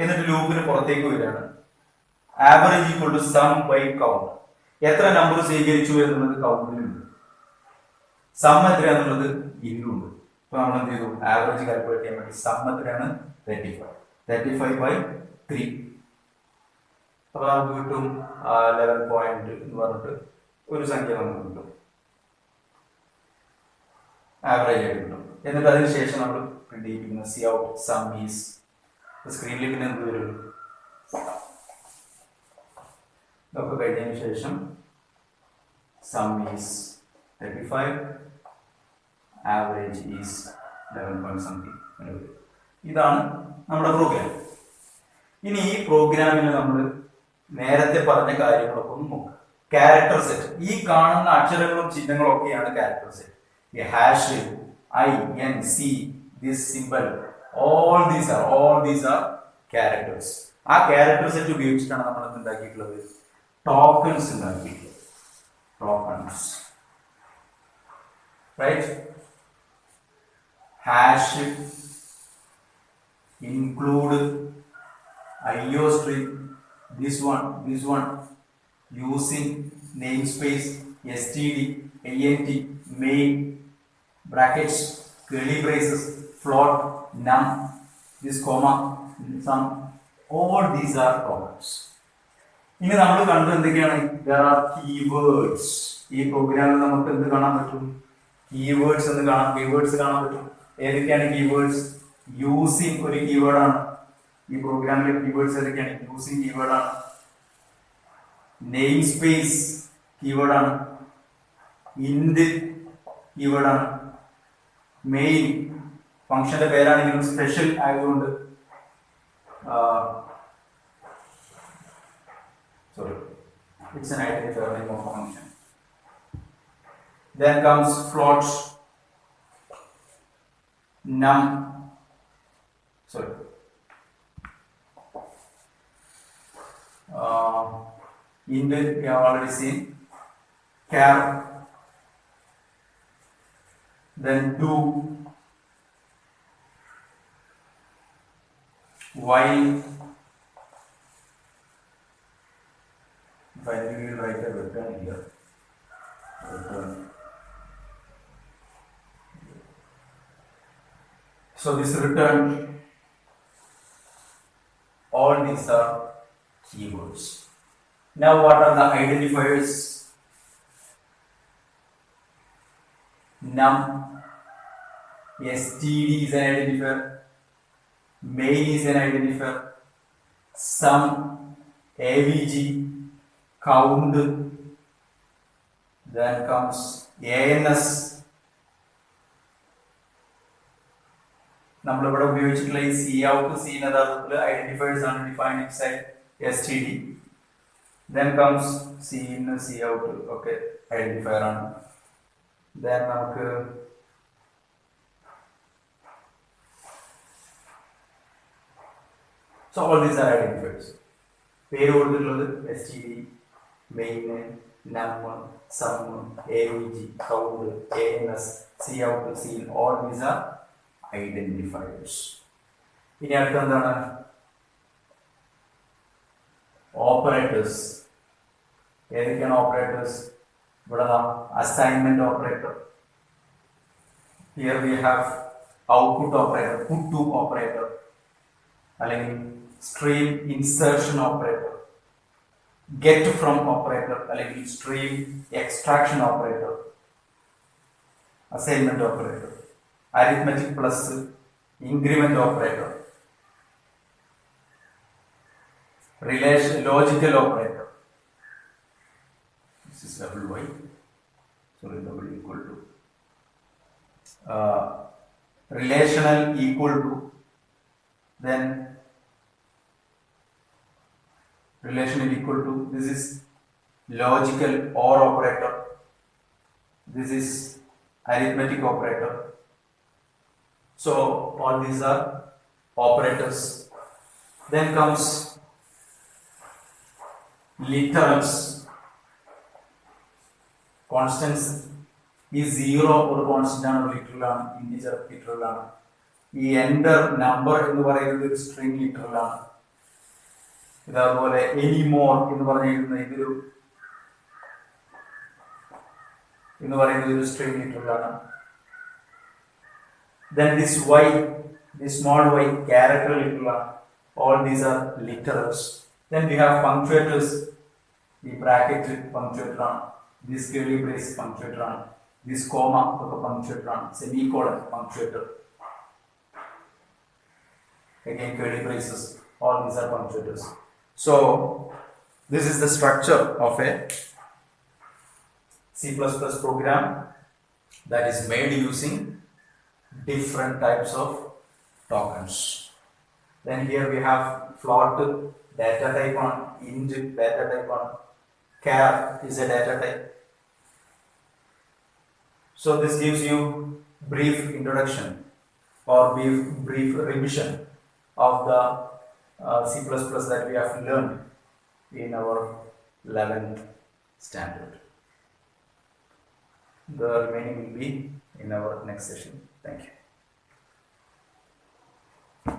എന്നിട്ട് ലൂപ്പിന് പുറത്തേക്ക് വരികയാണ്. Average equal to sum by count. എത്ര നമ്പർ സ്വീകരിച്ചു എന്നുള്ളത് കൗണ്ടിലുണ്ട്, സം എത്രയാന്നുള്ളത് ഇതിലുണ്ട്. അപ്പൊ നമ്മൾ എന്ത് ചെയ്തു? ആവറേജ് കാൽക്കുലേറ്റ് ചെയ്യാൻ വേണ്ടി സം എത്രയാണ്? 35 ബൈ 3. അപ്പൊ നമുക്ക് കിട്ടും 11 പോയിന്റ് എന്ന് പറഞ്ഞിട്ട് ഒരു സംഖ്യ നമുക്ക് കിട്ടും, ആവറേജ് ആയിട്ട് കിട്ടും. എന്നിട്ട് അതിനുശേഷം നമ്മൾ പ്രിന്റ് ചെയ്യിപ്പിക്കുന്ന സി ഔട്ട് സം ഈസ്, സ്ക്രീനിൽ പിന്നെ എന്ത് വരും? ഇതൊക്കെ കഴിഞ്ഞതിന് ശേഷം sum is 35, average is 11 point something. ഇതാണ് നമ്മുടെ പ്രോഗ്രാം. ഇനി ഈ പ്രോഗ്രാമിൽ നമ്മൾ നേരത്തെ പറഞ്ഞ കാര്യങ്ങളൊക്കെ ഒന്ന് നോക്കുക. ക്യാരക്ടർ സെറ്റ്, ഈ കാണുന്ന അക്ഷരങ്ങളും ചിഹ്നങ്ങളും ഒക്കെയാണ് ക്യാരക്ടർ സെറ്റ്. ഈ hash, I, N, C, this symbol, all these are characters. ആ ക്യാരക്ടർ സെറ്റ് ഉപയോഗിച്ചിട്ടാണ് നമ്മൾ എന്ത് ഉണ്ടാക്കിയിട്ടുള്ളത്? ടോക്കൺസ് ഉണ്ടാക്കിയിട്ടുള്ളത്. Tokens, right? Hash, include, IOString, this one, using, namespace, std, int, main, brackets, curly braces, float, num, this comma, sum, all these are tokens. ഇനി നമ്മൾ കണ്ടത് എന്തൊക്കെയാണ്? there are keywords. ഈ പ്രോഗ്രാമിൽ നമുക്ക് എന്ത് കാണാൻ പറ്റും? കീവേഡ്സ് എന്ന് കാണാം, കീവേഡ്സ് കാണാൻ പറ്റും. ഏതൊക്കെയാണ് കീവേഡ്സ്? യൂസിങ് ഒരു കീവേഡ് ആണ്. ഈ പ്രോഗ്രാമിലെ കീവേഡ്സ് ഏതൊക്കെയാണ്? യൂസിങ് കീവേഡ് ആണ്, നെയിം സ്പേസ് കീവേഡ് ആണ്, ഇന്റ് കീവേഡ് ആണ്, മെയിൻ ഫംഗ്ഷന്റെ പേരാണെങ്കിലും സ്പെഷ്യൽ ആയതുകൊണ്ട് sorry, it's an identifier name of a function. Then comes float, num, sorry, int we have already seen, char, then do, while, finally we will write a return here, return. So this return, all these are keywords. Now what are the identifiers? Num, std is an identifier, main is an identifier, sum, avg, count, then comes ans. നമ്മൾ ഇവിടെ ഉപയോഗിച്ചിട്ടുള്ള ഈ C out, C യഥാർത്ഥത്തിൽ identifiers ആണ് defined inside std. then comes c in, c out ഒക്കെ identifier ആണ്. then നമുക്ക് so all these are identifiers. പേര് കൊടുത്തിട്ടുള്ളത് std, main, num, sum, avg, count, ans, c out, c in, all these are identifiers. ഇനി അടുത്ത എന്താണ്? Operators. ഏതൊക്കെയാണ് operators? ഇവിടെ assignment operator, here we have output operator, put to operator, അല്ലെങ്കിൽ stream insertion operator, get from operator, അല്ലെങ്കിൽ stream extraction operator, assignment operator, arithmetic plus, increment operator, relation logical operator. This is double y, sorry, double equal to relational equal to, then relational equal to, this is logical OR operator, this is arithmetic operator. So all these are operators. Then comes literals. Constants is zero or constant literal integer literal. Enter number in the string literal. Any more in the string literal. Then this y, this small y, character literal. All these are literals. Then we have punctuators. The bracket punctuator, this curly brace punctuator, this comma punctuator, semicolon punctuator. Again curly braces. All these are punctuators. So this is the structure of a C++ program that is made using different types of tokens. Then here we have float, data type on, int, data type on, char is a data type. So this gives you brief introduction or brief revision of the C++ that we have learned in our 11th standard. The remaining will be in our next session. Thank you.